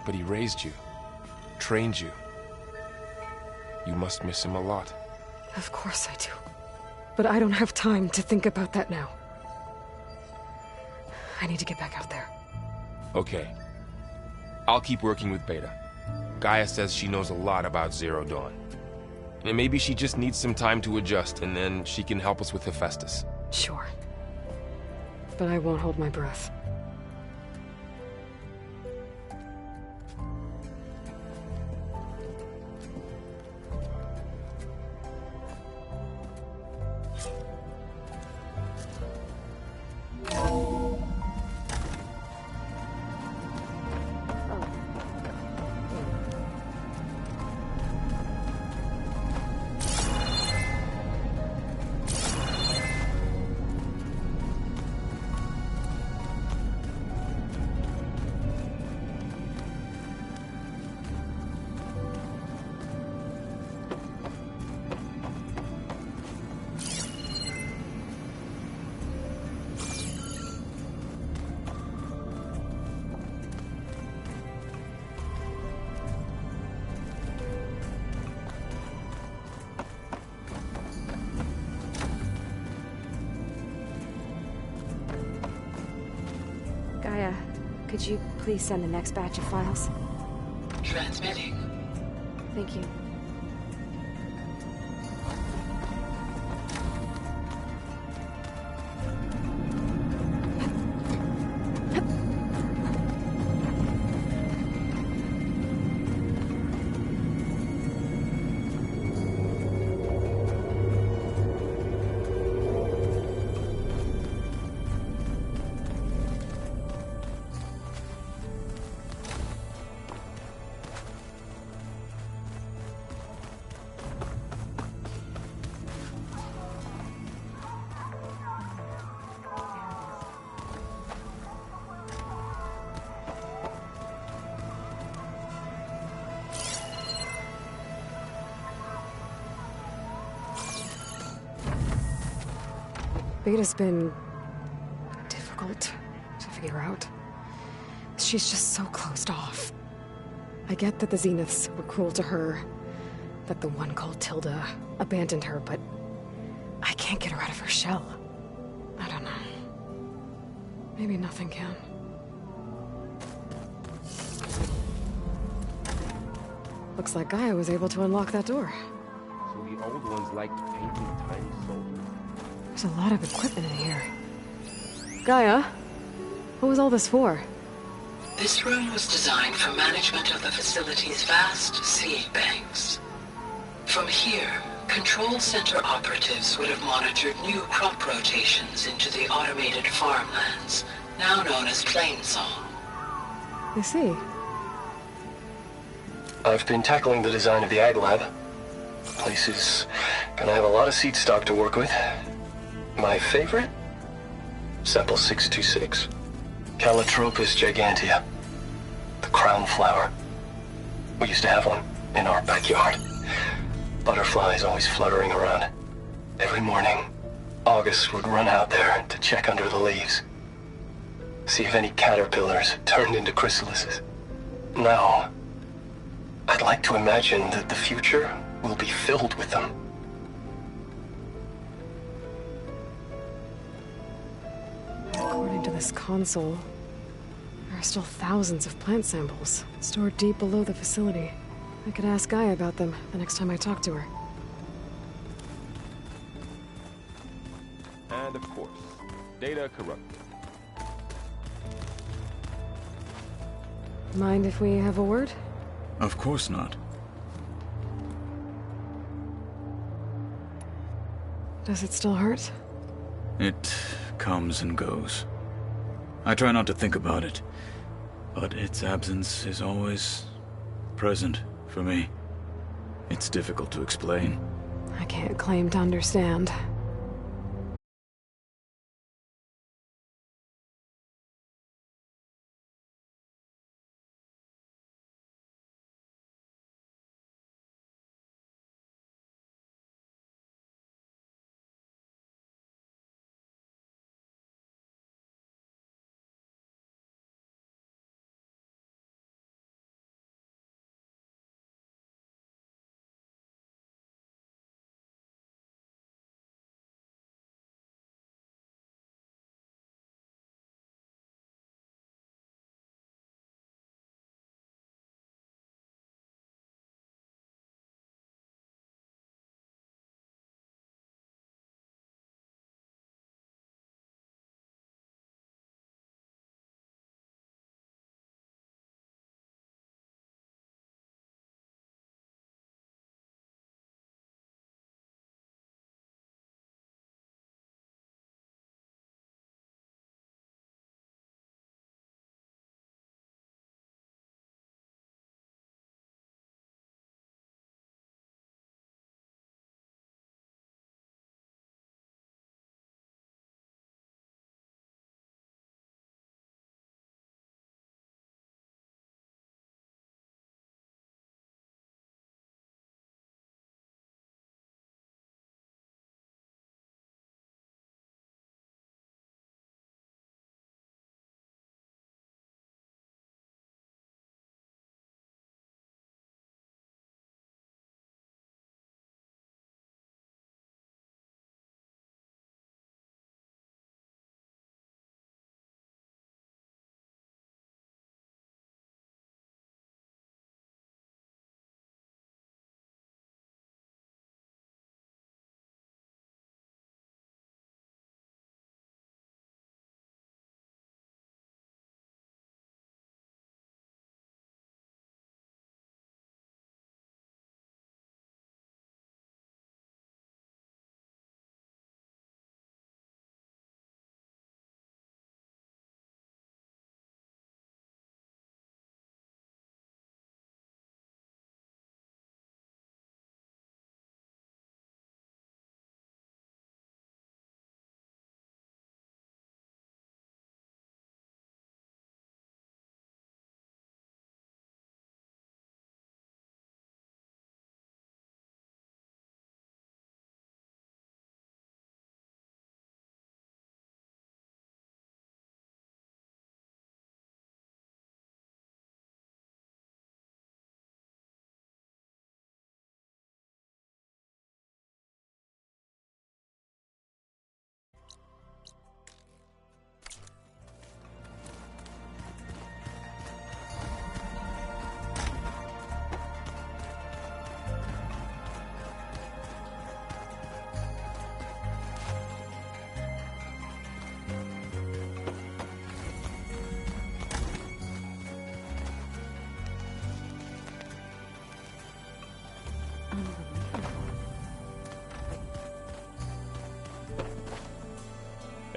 O: But he raised you, trained you. You must miss him a lot.
F: Of course I do. But I don't have time to think about that now. I need to get back out there.
O: Okay. I'll keep working with Beta. Gaia says she knows a lot about Zero Dawn. And maybe she just needs some time to adjust, and then she can help us with Hephaestus.
F: Sure. But I won't hold my breath. Gaia, could you please send the next batch of files?
K: Transmitting.
F: Thank you. Beta's been difficult to figure out. She's just so closed off. I get that the Zeniths were cruel to her, that the one called Tilda abandoned her, but I can't get her out of her shell. I don't know. Maybe nothing can. Looks like Gaia was able to unlock that door.
Q: So the old ones liked painting tiny soldiers.
F: There's a lot of equipment in here. Gaia, what was all this for?
K: This room was designed for management of the facility's vast seed banks. From here, control center operatives would have monitored new crop rotations into the automated farmlands, now known as Plainsong.
F: I see.
Q: I've been tackling the design of the Ag Lab. The place is gonna have a lot of seed stock to work with. My favorite? Sample 626. Calotropis gigantea. The crown flower. We used to have one in our backyard. Butterflies always fluttering around. Every morning, August would run out there to check under the leaves. See if any caterpillars turned into chrysalises. Now, I'd like to imagine that the future will be filled with them.
F: According to this console, there are still thousands of plant samples stored deep below the facility. I could ask Gaia about them the next time I talk to her.
O: And of course, data corrupted.
F: Mind if we have a word?
R: Of course not.
F: Does it still hurt?
R: It comes and goes. I try not to think about it, but its absence is always present for me. It's difficult to explain.
F: I can't claim to understand.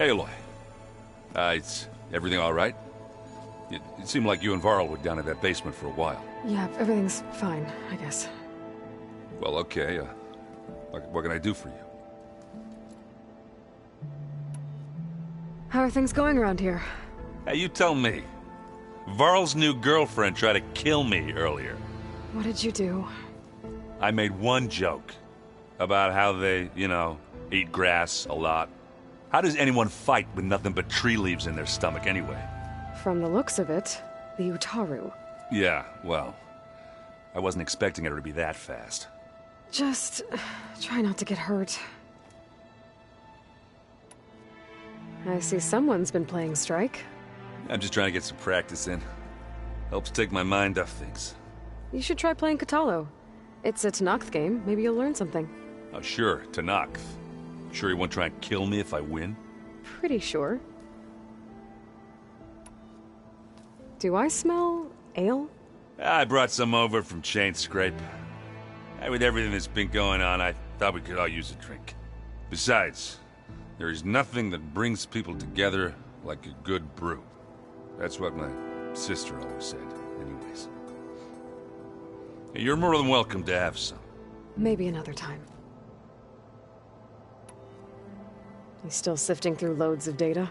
J: Aloy. Is everything all right? It seemed like you and Varl were down in that basement for a while.
F: Yeah, everything's fine, I guess.
J: Well, okay. What can I do for you?
F: How are things going around here?
J: Hey, you tell me. Varl's new girlfriend tried to kill me earlier.
F: What did you do?
J: I made one joke about how they, eat grass a lot. How does anyone fight with nothing but tree leaves in their stomach anyway?
F: From the looks of it, the Utaru.
J: Yeah, well, I wasn't expecting her to be that fast.
F: Just try not to get hurt. I see someone's been playing Strike.
J: I'm just trying to get some practice in. Helps take my mind off things.
F: You should try playing Katalo. It's a Tanakh game. Maybe you'll learn something.
J: Oh, sure, Tanakh. Sure you won't try and kill me if I win?
F: Pretty sure. Do I smell ale?
J: I brought some over from Chain Scrape. With everything that's been going on, I thought we could all use a drink. Besides, there is nothing that brings people together like a good brew. That's what my sister always said, anyways. You're more than welcome to have some.
F: Maybe another time. You still sifting through loads of data?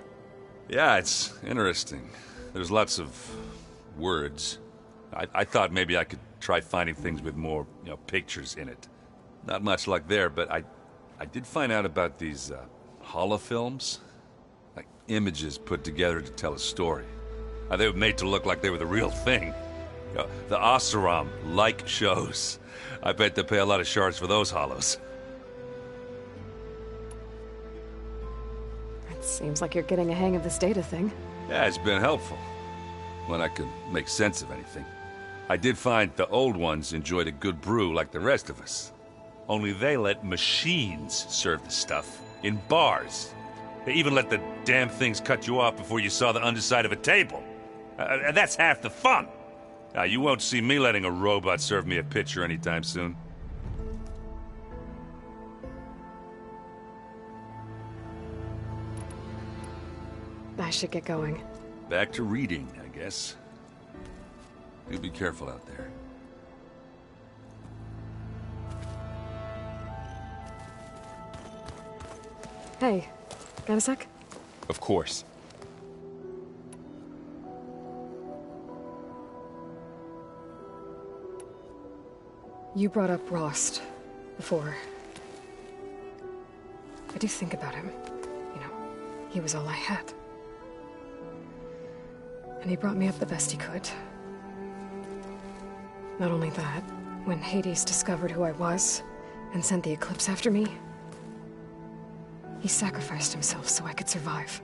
J: Yeah, it's interesting. There's lots of words. I thought maybe I could try finding things with more, pictures in it. Not much luck there, but I did find out about these holofilms. Like images put together to tell a story. They were made to look like they were the real thing. The Oseram-like shows. I bet they pay a lot of shards for those hollows.
F: It seems like you're getting a hang of this data thing.
J: Yeah, it's been helpful. When I could make sense of anything. I did find the old ones enjoyed a good brew like the rest of us. Only they let machines serve the stuff in bars. They even let the damn things cut you off before you saw the underside of a table. And that's half the fun. You won't see me letting a robot serve me a pitcher anytime soon.
F: I should get going.
J: Back to reading, I guess. You be careful out there.
F: Hey, got a sec?
O: Of course.
F: You brought up Rost before. I do think about him. He was all I had. And he brought me up the best he could. Not only that, when Hades discovered who I was and sent the Eclipse after me, he sacrificed himself so I could survive.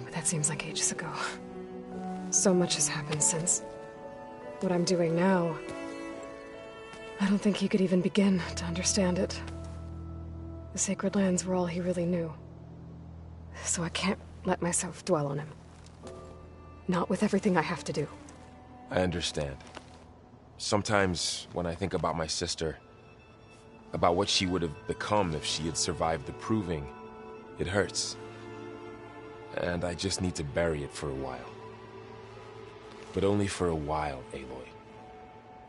F: But that seems like ages ago. So much has happened since. What I'm doing now, I don't think he could even begin to understand it. The Sacred Lands were all he really knew. So I can't let myself dwell on him. Not with everything I have to do.
O: I understand. Sometimes, when I think about my sister, about what she would have become if she had survived the Proving, it hurts. And I just need to bury it for a while. But only for a while, Aloy.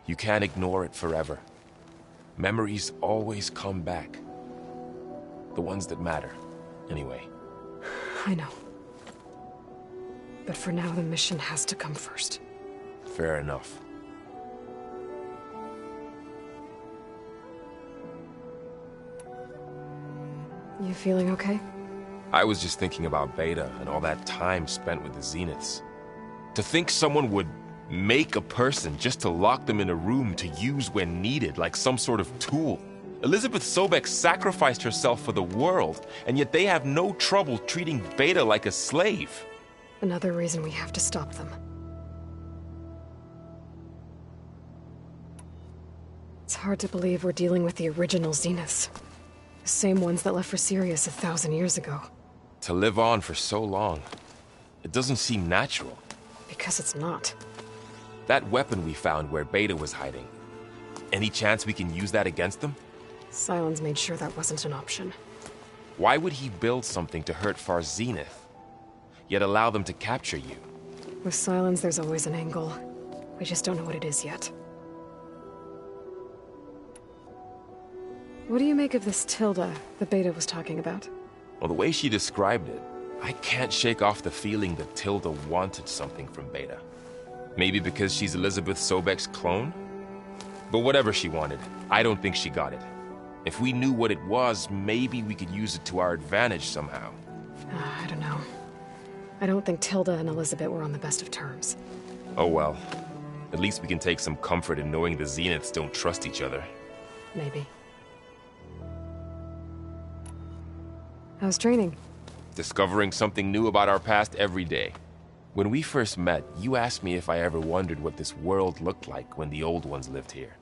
O: You can't ignore it forever. Memories always come back. The ones that matter, anyway.
F: I know. But for now, the mission has to come first.
O: Fair enough.
F: You feeling okay?
O: I was just thinking about Beta and all that time spent with the Zeniths. To think someone would make a person just to lock them in a room to use when needed, like some sort of tool. Elizabeth Sobek sacrificed herself for the world, and yet they have no trouble treating Beta like a slave.
F: Another reason we have to stop them. It's hard to believe we're dealing with the original Zeniths. The same ones that left for Sirius 1,000 years ago.
O: To live on for so long, it doesn't seem natural.
F: Because it's not.
O: That weapon we found where Beta was hiding, any chance we can use that against them?
F: Sylens made sure that wasn't an option.
O: Why would he build something to hurt Far Zenith, yet allow them to capture you?
F: With Silence, there's always an angle. We just don't know what it is yet. What do you make of this Tilda that Beta was talking about?
O: Well, the way she described it, I can't shake off the feeling that Tilda wanted something from Beta. Maybe because she's Elizabeth Sobek's clone? But whatever she wanted, I don't think she got it. If we knew what it was, maybe we could use it to our advantage somehow.
F: I don't know. I don't think Tilda and Elizabeth were on the best of terms.
O: Oh well. At least we can take some comfort in knowing the Zeniths don't trust each other.
F: Maybe. How's training?
O: Discovering something new about our past every day. When we first met, you asked me if I ever wondered what this world looked like when the old ones lived here.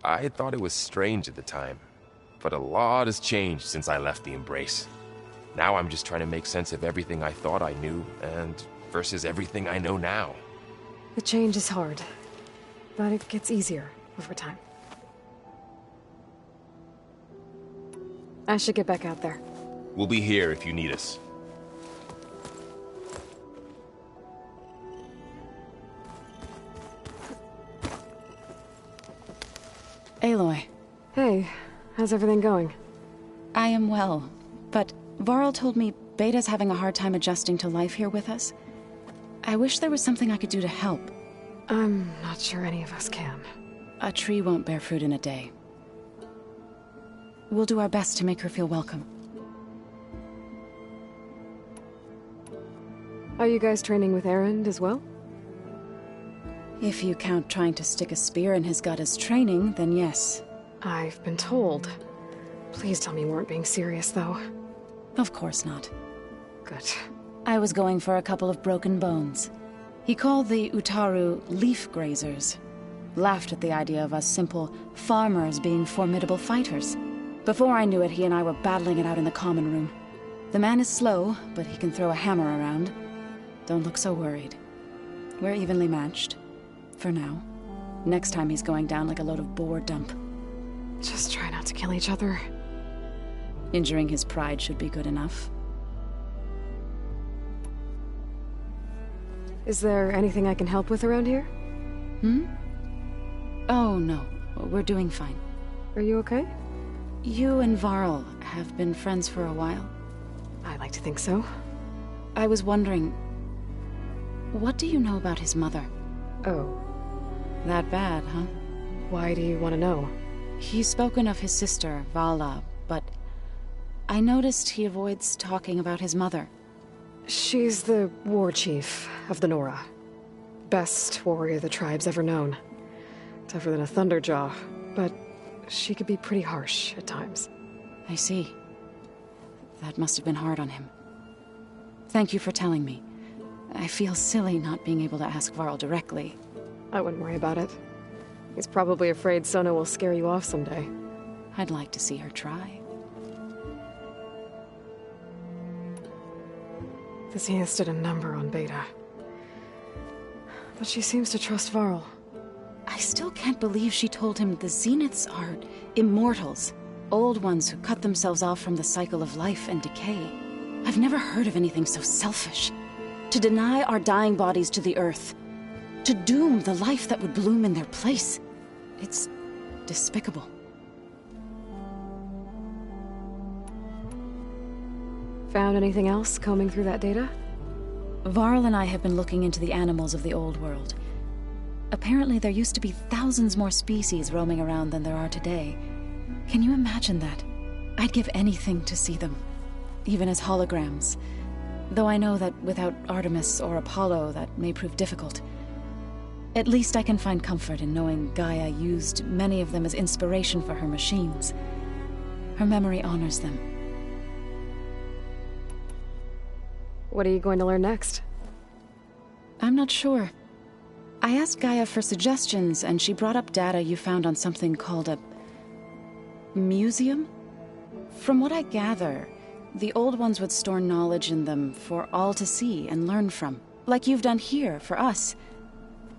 O: I thought it was strange at the time, but a lot has changed since I left the Embrace. Now I'm just trying to make sense of everything I thought I knew, and versus everything I know now.
F: The change is hard, but it gets easier over time. I should get back out there.
O: We'll be here if you need us.
M: Aloy.
F: Hey, how's everything going?
M: I am well, but Varl told me Beta's having a hard time adjusting to life here with us. I wish there was something I could do to help.
F: I'm not sure any of us can.
M: A tree won't bear fruit in a day. We'll do our best to make her feel welcome.
F: Are you guys training with Erend as well?
M: If you count trying to stick a spear in his gut as training, then yes.
F: I've been told. Please tell me you weren't being serious, though.
M: Of course not.
F: Good.
M: I was going for a couple of broken bones. He called the Utaru leaf grazers. Laughed at the idea of us simple farmers being formidable fighters. Before I knew it, he and I were battling it out in the common room. The man is slow, but he can throw a hammer around. Don't look so worried. We're evenly matched. For now. Next time he's going down like a load of boar dump.
F: Just try not to kill each other.
M: Injuring his pride should be good enough.
F: Is there anything I can help with around here?
M: Oh, no. We're doing fine.
F: Are you okay?
M: You and Varl have been friends for a while.
F: I like to think so.
M: I was wondering... what do you know about his mother?
F: Oh.
M: That bad, huh?
F: Why do you want to know?
M: He's spoken of his sister, Vala, but... I noticed he avoids talking about his mother.
F: She's the war chief of the Nora. Best warrior the tribe's ever known. Tougher than a Thunderjaw, but she could be pretty harsh at times.
M: I see. That must have been hard on him. Thank you for telling me. I feel silly not being able to ask Varl directly.
F: I wouldn't worry about it. He's probably afraid Sona will scare you off someday.
M: I'd like to see her try.
F: The Zenith did a number on Beta. But she seems to trust Varl.
M: I still can't believe she told him the Zeniths are immortals. Old ones who cut themselves off from the cycle of life and decay. I've never heard of anything so selfish. To deny our dying bodies to the earth. To doom the life that would bloom in their place. It's despicable.
F: Found anything else combing through that data?
M: Varl and I have been looking into the animals of the old world. Apparently there used to be thousands more species roaming around than there are today. Can you imagine that? I'd give anything to see them. Even as holograms. Though I know that without Artemis or Apollo, that may prove difficult. At least I can find comfort in knowing Gaia used many of them as inspiration for her machines. Her memory honors them.
F: What are you going to learn next?
M: I'm not sure. I asked Gaia for suggestions, and she brought up data you found on something called a... museum? From what I gather, the old ones would store knowledge in them for all to see and learn from. Like you've done here, for us.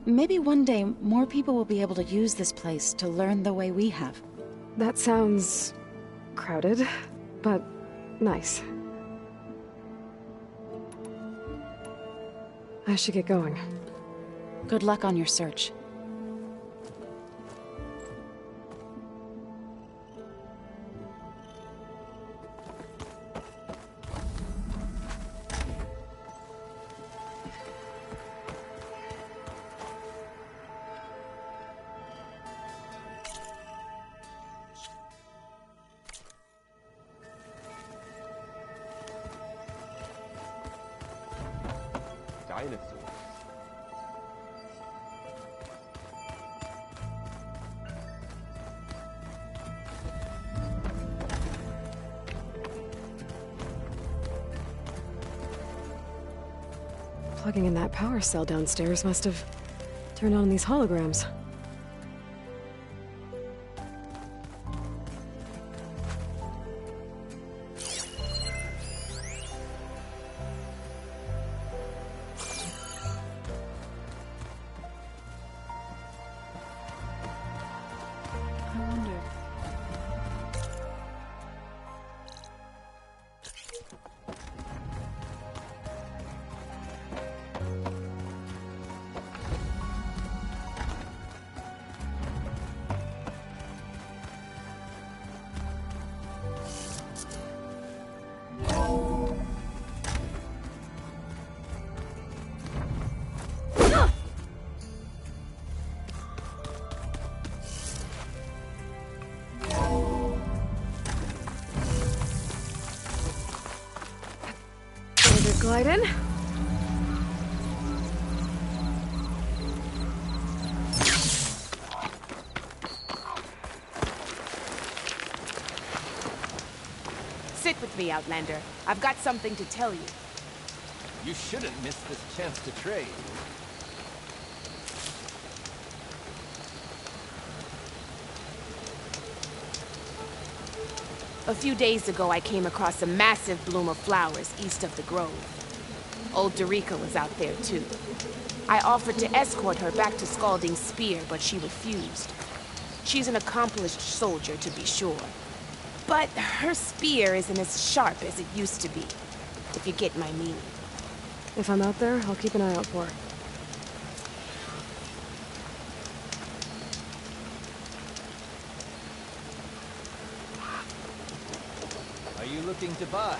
M: Maybe one day, more people will be able to use this place to learn the way we have.
F: That sounds... crowded, but Nice. I should get going.
M: Good luck on your search.
O: Dinosaurs.
F: Plugging in that power cell downstairs must have turned on these holograms. Glide in.
H: Sit with me, Outlander. I've got something to tell you.
C: You shouldn't miss this chance to trade.
H: A few days ago, I came across a massive bloom of flowers east of the grove. Old Dorica was out there, too. I offered to escort her back to Scalding's Spear, but she refused. She's an accomplished soldier, to be sure. But her spear isn't as sharp as it used to be, if you get my meaning.
F: If I'm out there, I'll keep an eye out for her.
C: Are you looking to buy?